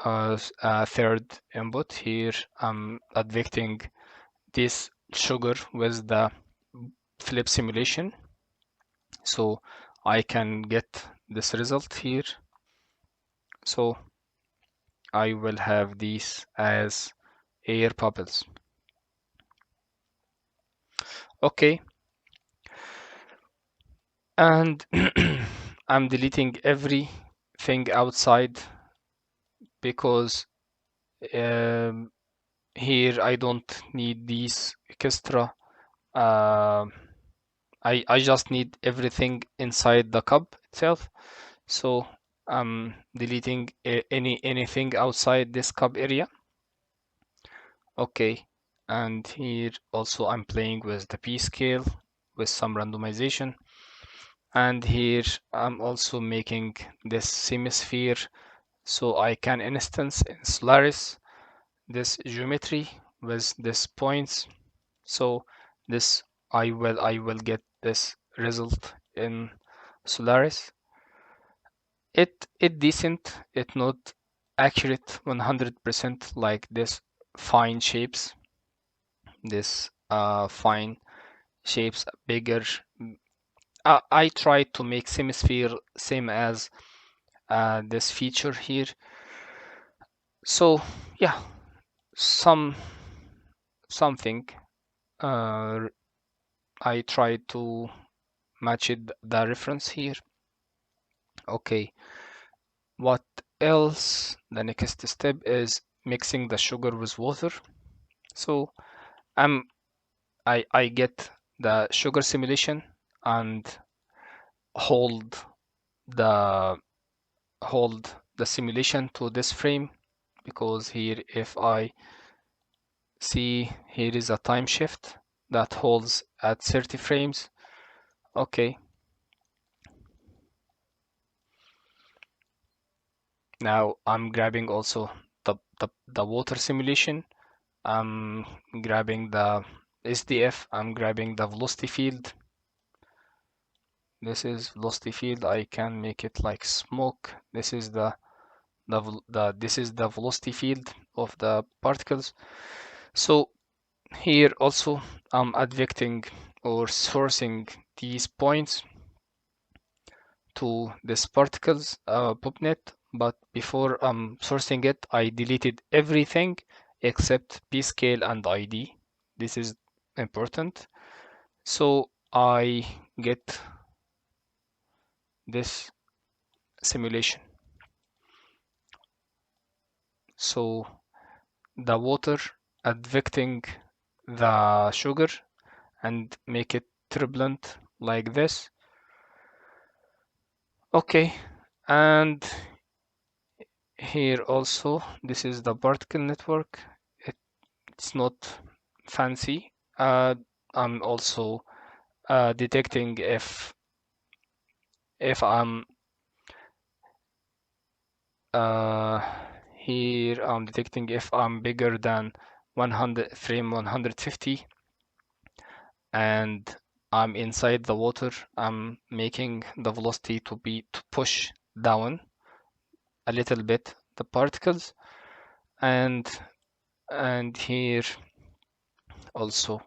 third input. Here I'm advecting this sugar with the flip simulation, so I can get this result here. So I will have these as air bubbles. Okay, and I'm deleting everything outside because um, here I don't need these extra. Uh, I just need everything inside the cup itself. So I'm deleting anything outside this cup area. Okay, and here also I'm playing with the P scale with some randomization. And here I'm also making this semisphere so I can instance in Solaris this geometry with these points. So this I will get this result in Solaris. It decent, it not accurate 100% like this fine shapes. This fine shapes bigger. I tried to make semisphere same as this feature here. So yeah, some something I tried to match it the reference here. Okay, what else? The next step is mixing the sugar with water. So I'm I get the sugar simulation and hold the hold the simulation to this frame, because here if I see, here is a time shift that holds at 30 frames. Okay, now I'm grabbing also the water simulation. I'm grabbing the SDF. I'm grabbing the velocity field. This is velocity field. I can make it like smoke. This is this is the velocity field of the particles. So here also I'm advecting or sourcing these points to this particles popnet, but before sourcing it, I deleted everything except p-scale and ID. This is important. So I get this simulation. So the water advecting the sugar and make it turbulent like this. Okay, and here also this is the particle network. It's not fancy. I'm also detecting if I'm uh, here I'm detecting if I'm bigger than 100 frame 150 and I'm inside the water. I'm making the velocity to push down a little bit the particles, and here also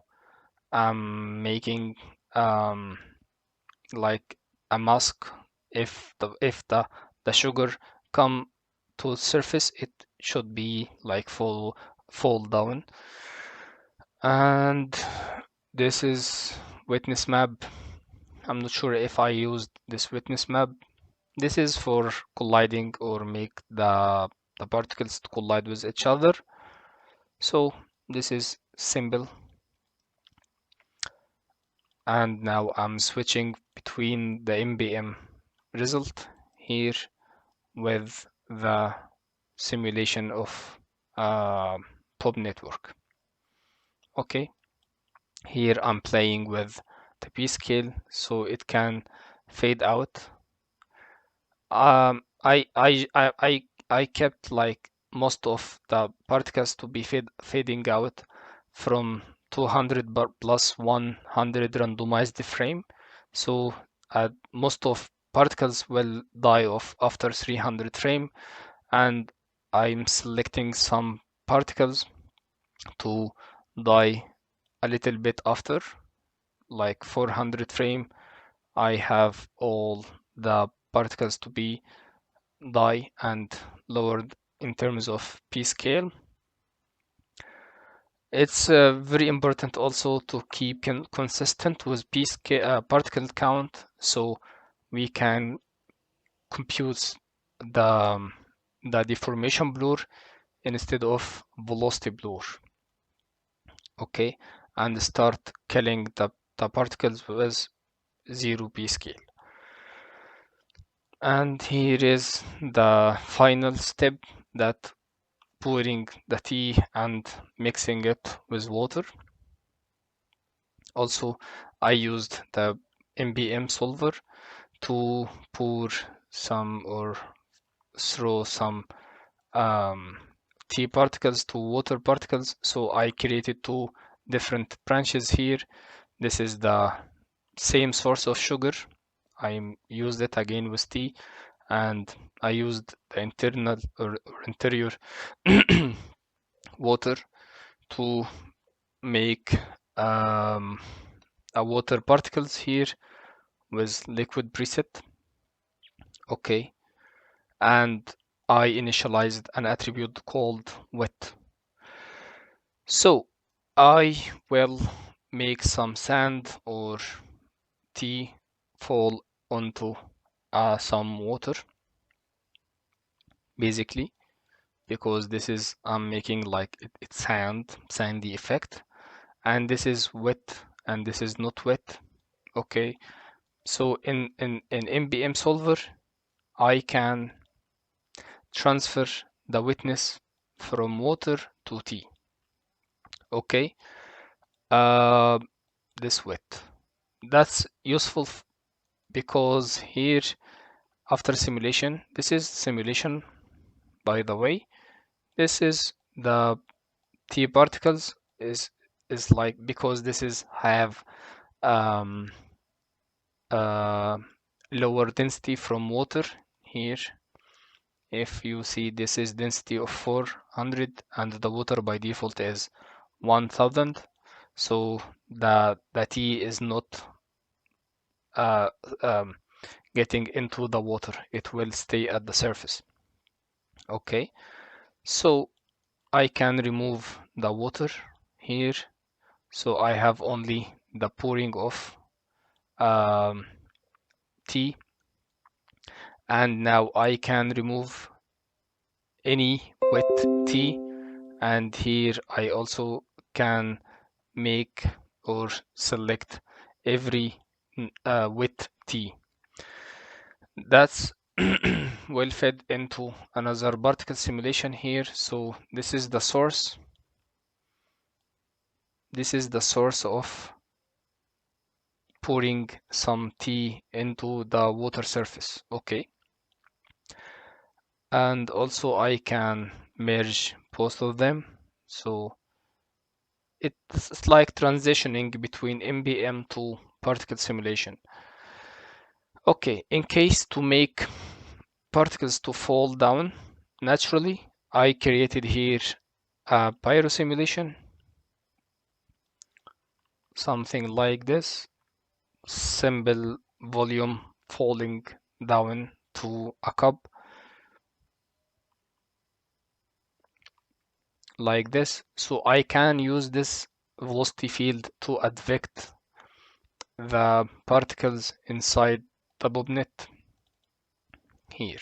I'm making like a mask. If the sugar come to the surface, it should be like fall down. And this is witness map. I'm not sure if I used this witness map. This is for colliding or make the particles to collide with each other. So this is simple. And now I'm switching between the MBM result here with the simulation of pop network. Okay, here I'm playing with the P scale so it can fade out. I kept like most of the particles to be fading out from 200 plus 100 randomized frame. So most of particles will die off after 300 frame, and I'm selecting some particles to die a little bit after, like 400 frame. I have all the particles to be die and lowered in terms of P scale. It's very important also to keep consistent with P scale particle count, so we can compute the deformation blur instead of velocity blur. Okay, and start killing the particles with 0 P scale. And here is the final step, that pouring the tea and mixing it with water. Also, I used the MBM solver to pour some or throw some tea particles to water particles. So I created two different branches here. This is the same source of sugar. I used it again with tea, and I used the internal or interior water to make a water particles here with liquid preset. Okay, and I initialized an attribute called wet. So I will make some sand or tea fall onto some water, basically, because this is I'm making like it's sandy effect, and this is wet and this is not wet. Okay, so in MBM solver I can transfer the wetness from water to tea. Okay, uh, this wet, that's useful because here after simulation, this is simulation by the way, this is the tea particles is like, because this is have um, lower density from water here. If you see, this is density of 400 and the water by default is 1000, so the tea is not uh, um, getting into the water, it will stay at the surface. Okay, so I can remove the water here, so I have only the pouring of tea, and now I can remove any wet tea, and here I also can make or select every wet tea. That's well fed into another particle simulation here. So this is the source. This is the source of pouring some tea into the water surface. Okay. And also I can merge both of them. So it's like transitioning between MBM to particle simulation. Okay, in case to make particles to fall down naturally, I created here a pyro simulation, something like this, simple volume falling down to a cup like this. So I can use this velocity field to advect the particles inside the bobnet here.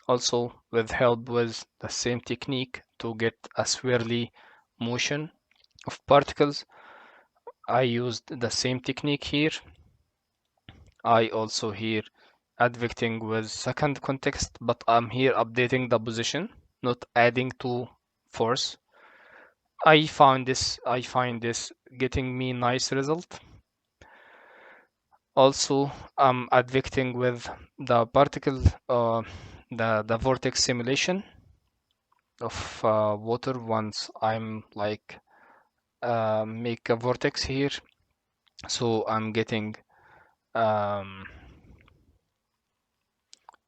Also with help with the same technique to get a swirly motion of particles. I used the same technique here. I also here advecting with second context, but I'm here updating the position, not adding to force. I find this getting me nice result. Also, I'm advecting with the particle, the vortex simulation of water. Once I'm like make a vortex here, so I'm getting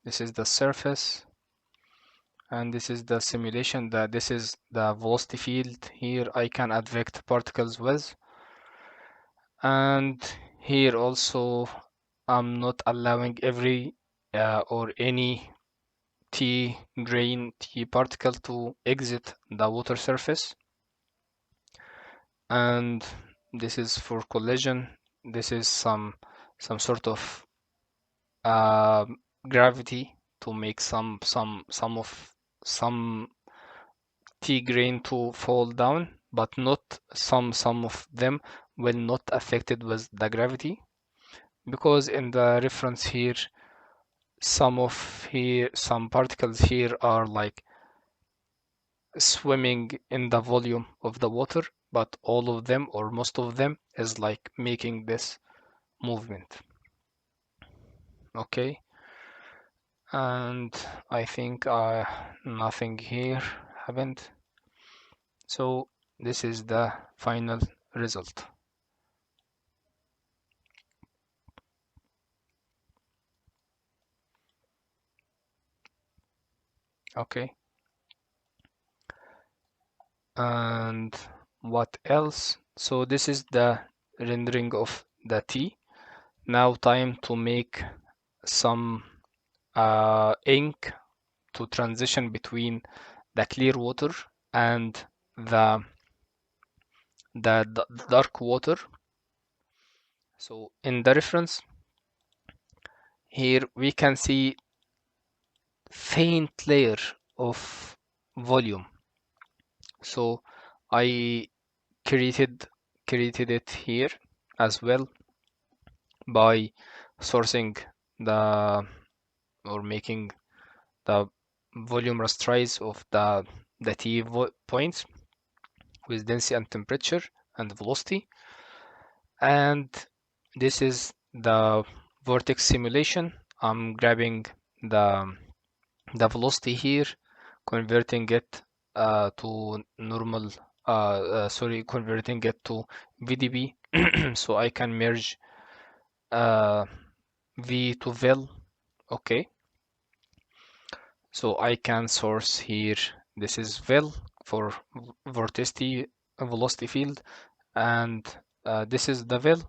this is the surface, and this is the simulation. That this is the velocity field. Here I can advect particles with, and here also I'm not allowing every or any T particle to exit the water surface. And this is for collision. This is some sort of uh, gravity to make some T grain to fall down, but not some of them will not affected with the gravity, because in the reference here some particles here are like swimming in the volume of the water, but all of them or most of them is like making this movement. Okay, and I think nothing here happened. So this is the final result. Okay, and what else? So this is the rendering of the T. Now time to make some ink to transition between the clear water and the dark water. So in the reference here we can see faint layer of volume. So I created it here as well by sourcing the or making the volume rasterize of the T points with density and temperature and velocity. And this is the vortex simulation. I'm grabbing the velocity here, converting it to normal, converting it to VDB, so I can merge V to vel. Okay, so I can source here. This is vel for vorticity velocity field, and this is the vel,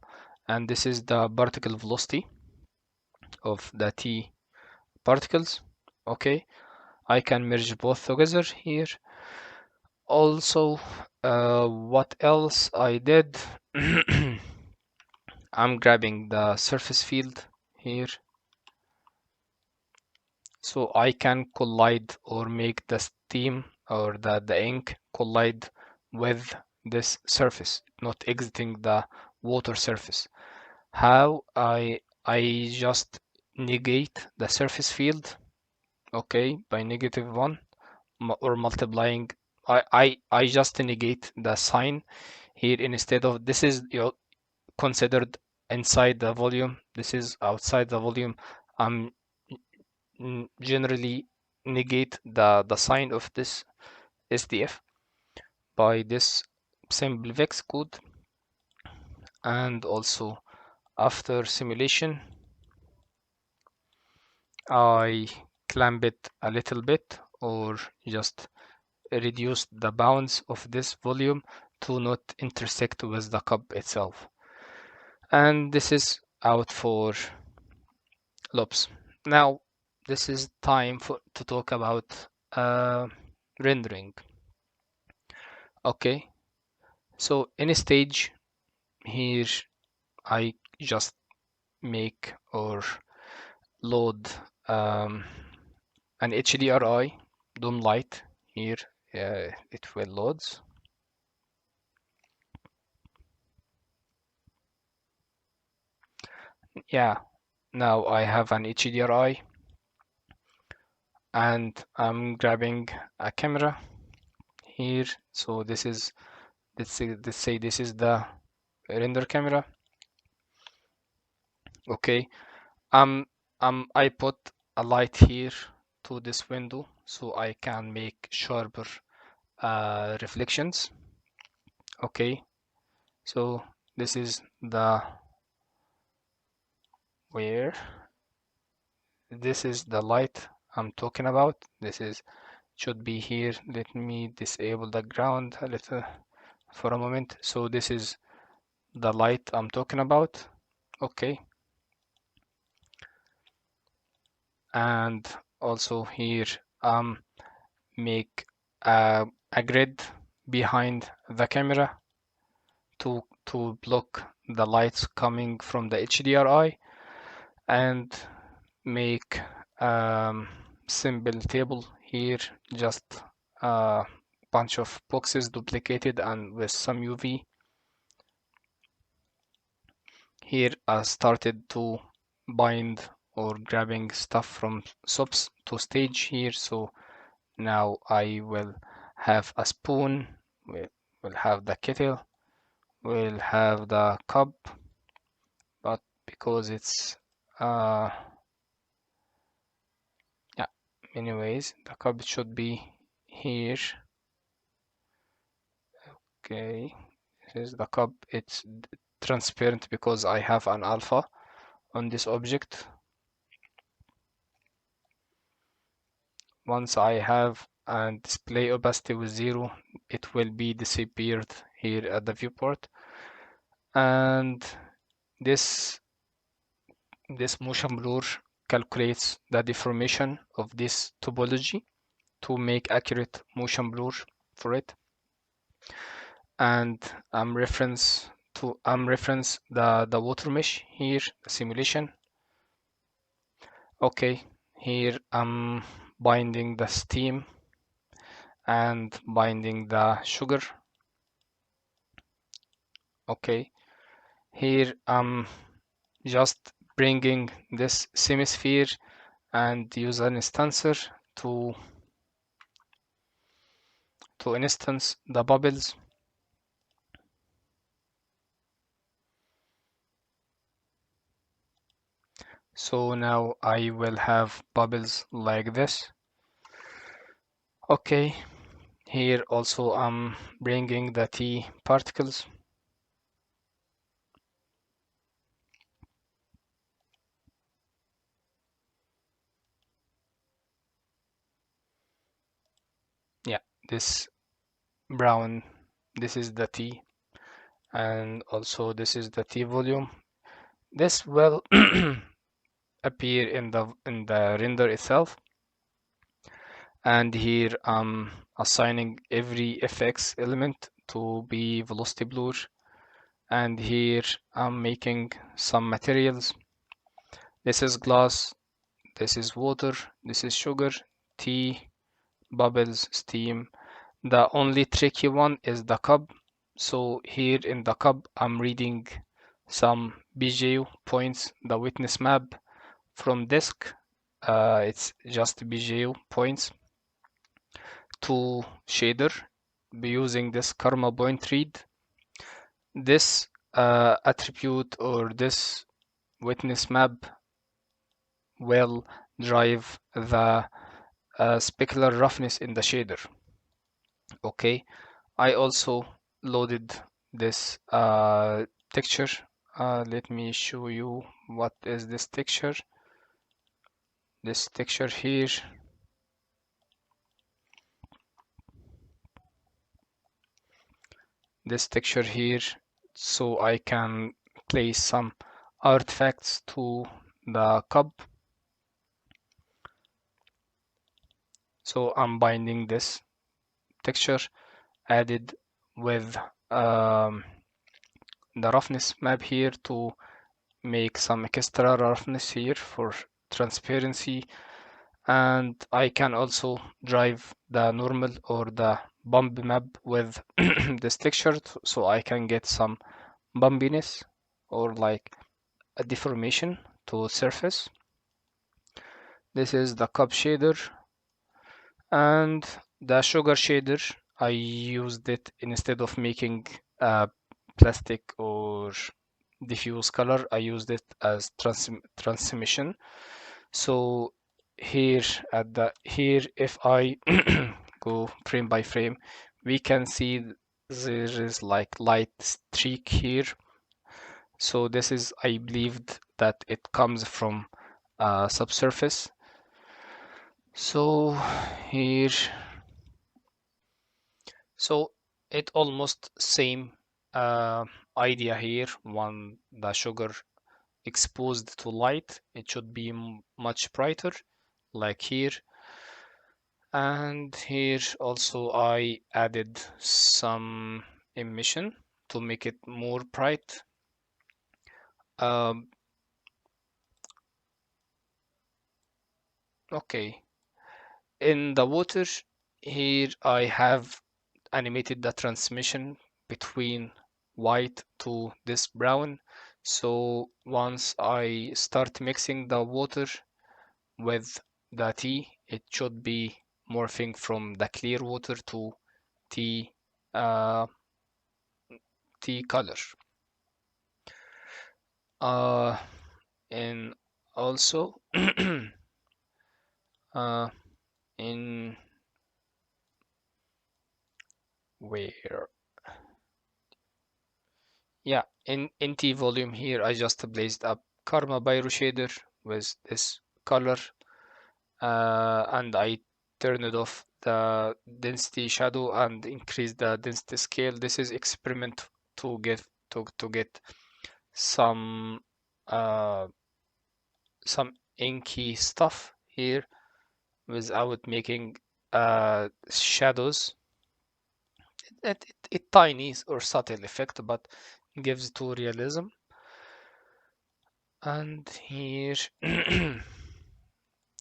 and this is the particle velocity of the T particles. Okay, I can merge both together here. Also, what else I did? I'm grabbing the surface field here, so I can collide or make the steam or the ink collide with this surface, not exiting the water surface. How? I just negate the surface field, okay, by -1 or multiplying. I just negate the sign here. Instead of this is considered inside the volume, this is outside the volume. I'm generally negate the sign of this SDF by this simple vex code. And also after simulation I clamp it a little bit or just reduce the bounds of this volume to not intersect with the cup itself. And this is out for loops. Now this is time to talk about rendering. Okay, so in a stage here I just make or load an HDRI dome light here. It will loads. Yeah, now I have an HDRI and I'm grabbing a camera here. So this is, let's say this is the render camera. Okay. Um, I put a light here to this window so I can make sharper reflections. Okay. So this is the where this is the light I'm talking about. This is should be here. Let me disable the ground a little for a moment. So this is the light I'm talking about. Okay. And also here make a grid behind the camera to block the lights coming from the HDRI, and make simple table here, just a bunch of boxes duplicated and with some UV. Here I started to bind or grabbing stuff from sops to stage here. So now I will have a spoon, we'll have the kettle, we'll have the cup, but because it's yeah, anyways, the cup should be here. Okay, this is the cup. It's transparent because I have an alpha on this object. Once I have a display opacity with 0, it will be disappeared here at the viewport. And this motion blur calculates the deformation of this topology to make accurate motion blur for it. And I'm reference the water mesh here, the simulation. Okay, here I'm binding the steam and binding the sugar. Okay, here I'm just bringing this semisphere and use an instancer to instance the bubbles. So now I will have bubbles like this. Okay, here also I'm bringing the tea particles. Yeah, this brown, this is the tea, and also this is the tea volume. This will appear in the render itself. And here I'm assigning every FX element to be velocity blur. And here I'm making some materials. This is glass, this is water, this is sugar, tea, bubbles, steam. The only tricky one is the cup. So here in the cup, I'm reading some BGU points, the witness map from disk. It's just BGU points to shader using this karma point read. This attribute or this witness map will drive the specular roughness in the shader. Okay, I also loaded this texture. Let me show you what is this texture. This texture here. This texture here, so I can place some artifacts to the cup. So I'm binding this texture added with the roughness map here to make some extra roughness here for transparency. And I can also drive the normal or the bump map with this texture so I can get some bumpiness or like a deformation to surface. This is the cup shader, and the sugar shader, I used it instead of making a plastic or diffuse color. I used it as transmission. So here if I go frame by frame, we can see there is like light streak here. So this is, I believed that it comes from subsurface. So here, so it almost same idea here. When the sugar exposed to light, it should be much brighter, like here. And here also I added some emission to make it more bright. Okay, in the water, here I have animated the transmission between white to this brown. So once I start mixing the water with the tea, it should be morphing from the clear water to tea uh, tea color. Uh, and also uh, in where yeah, in T volume here, I just placed a Karma Pyro shader with this color, and I turned off the density shadow and increased the density scale. This is experiment to get some uh, some inky stuff here without making shadows. It tiny or subtle effect, but gives to realism. And here,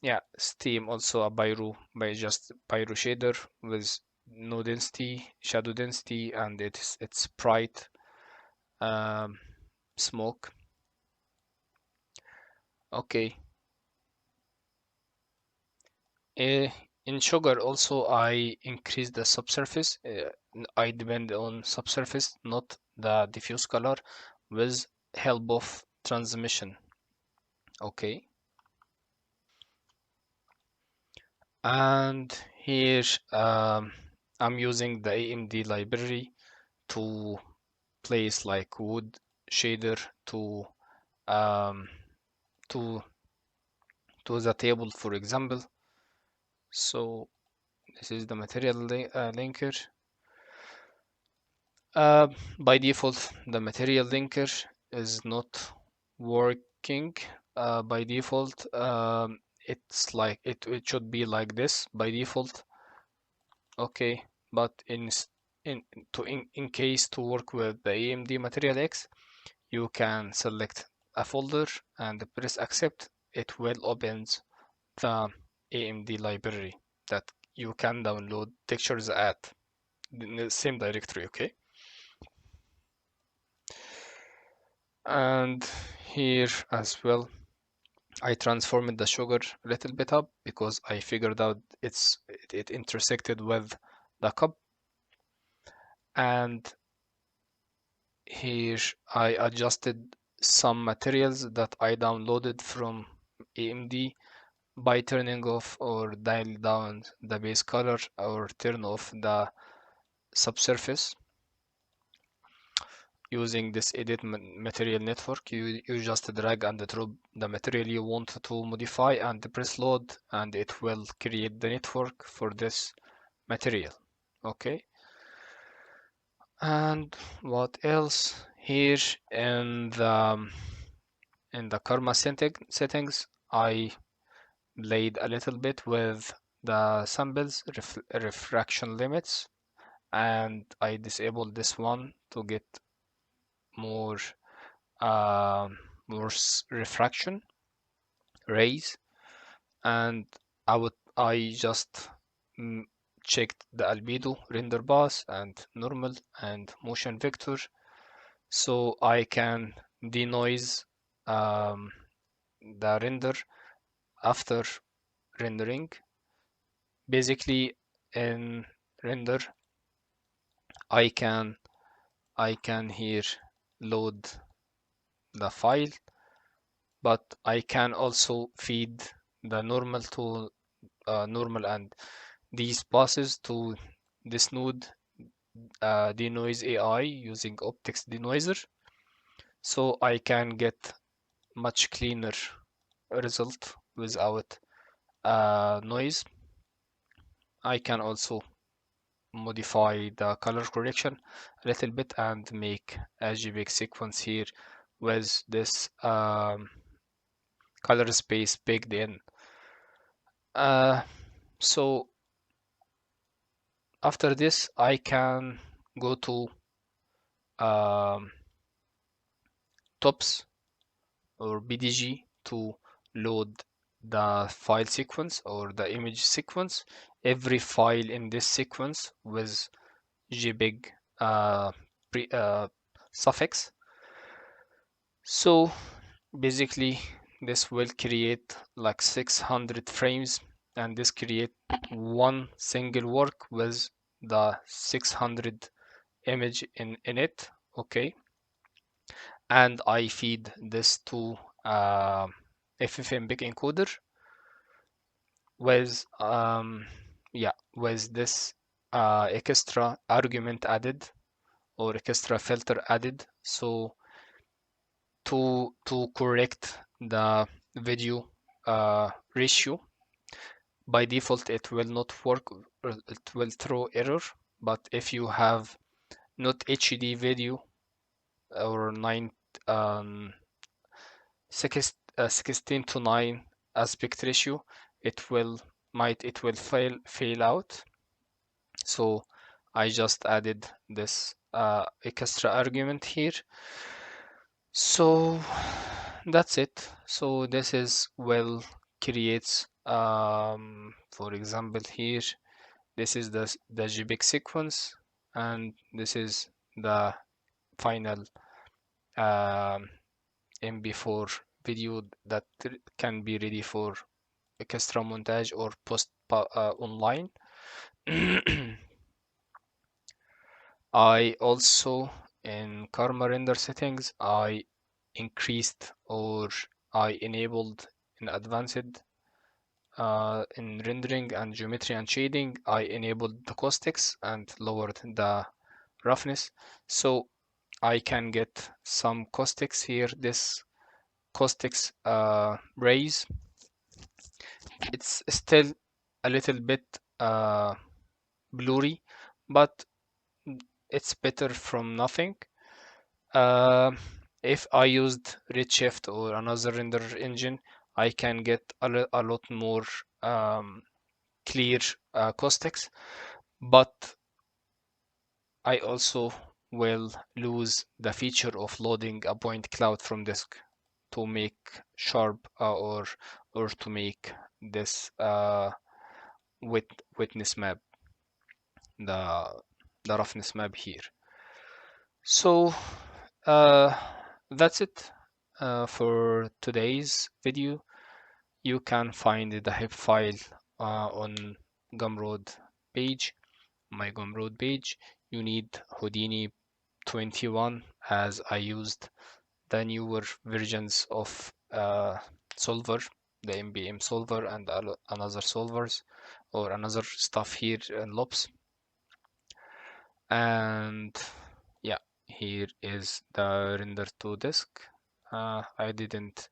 yeah, Steam also a Pyro by just Pyro shader with no density, shadow density, and it's bright um, smoke. Okay. In sugar also I increase the subsurface. I depend on subsurface, not the diffuse color, with help of transmission. Okay. And here I'm using the AMD library to place like wood shader to um, to the table, for example. So this is the material linker. By default, the material linker is not working. By default, it's like it should be like this by default. Okay, but in case to work with the AMD Material X, you can select a folder and press accept. It will open the AMD library that you can download textures at in the same directory. Okay. And here as well, I transformed the sugar a little bit up because I figured out it intersected with the cup. And here I adjusted some materials that I downloaded from AMD by turning off or dial down the base color or turn off the subsurface. Using this edit material network, you just drag and drop the material you want to modify and press load, and it will create the network for this material. Okay. And what else here in the karma settings, I played a little bit with the samples refraction limits, and I disabled this one to get more more refraction rays. And I just checked the albedo, render path, and normal and motion vector, so I can denoise the render after rendering. Basically, in render, I can here load the file, but I can also feed the normal to normal and these passes to this node denoise AI using optics denoiser, so I can get much cleaner result without noise. I can also modify the color correction a little bit and make a JPEG sequence here with this color space baked in. So after this, I can go to um, tops or BDG to load the file sequence or the image sequence. Every file in this sequence with JPEG suffix. So basically, this will create like 600 frames, and this create one single work with the 600 image in it. Okay, and I feed this to FFmpeg encoder with with this extra argument added or extra filter added, so to correct the video ratio. By default, it will not work, or it will throw error. But if you have not HD video or 16 to 9 aspect ratio, it will fail out. So I just added this extra argument here. So that's it. So this is well creates for example here, this is the JPEG sequence, and this is the final MP4 video that can be ready for extra montage or post online. I also, in Karma render settings, I increased or I enabled in advanced in rendering and geometry and shading, I enabled the caustics and lowered the roughness, so I can get some caustics here. This caustics rays, it's still a little bit blurry, but it's better from nothing. Uh, if I used Redshift or another render engine, I can get a lot more clear caustics, but I also will lose the feature of loading a point cloud from disk to make sharp or to make this witness map, the roughness map here. So that's it for today's video. You can find the HIP file on Gumroad page, my Gumroad page. You need Houdini 21, as I used the newer versions of solver, the MBM solver and another solvers or another stuff here in LOPS. And yeah, here is the render to disk. I didn't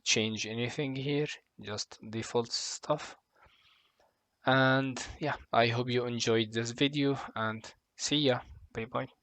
change anything here, just default stuff. And yeah, I hope you enjoyed this video, and see ya. Bye bye.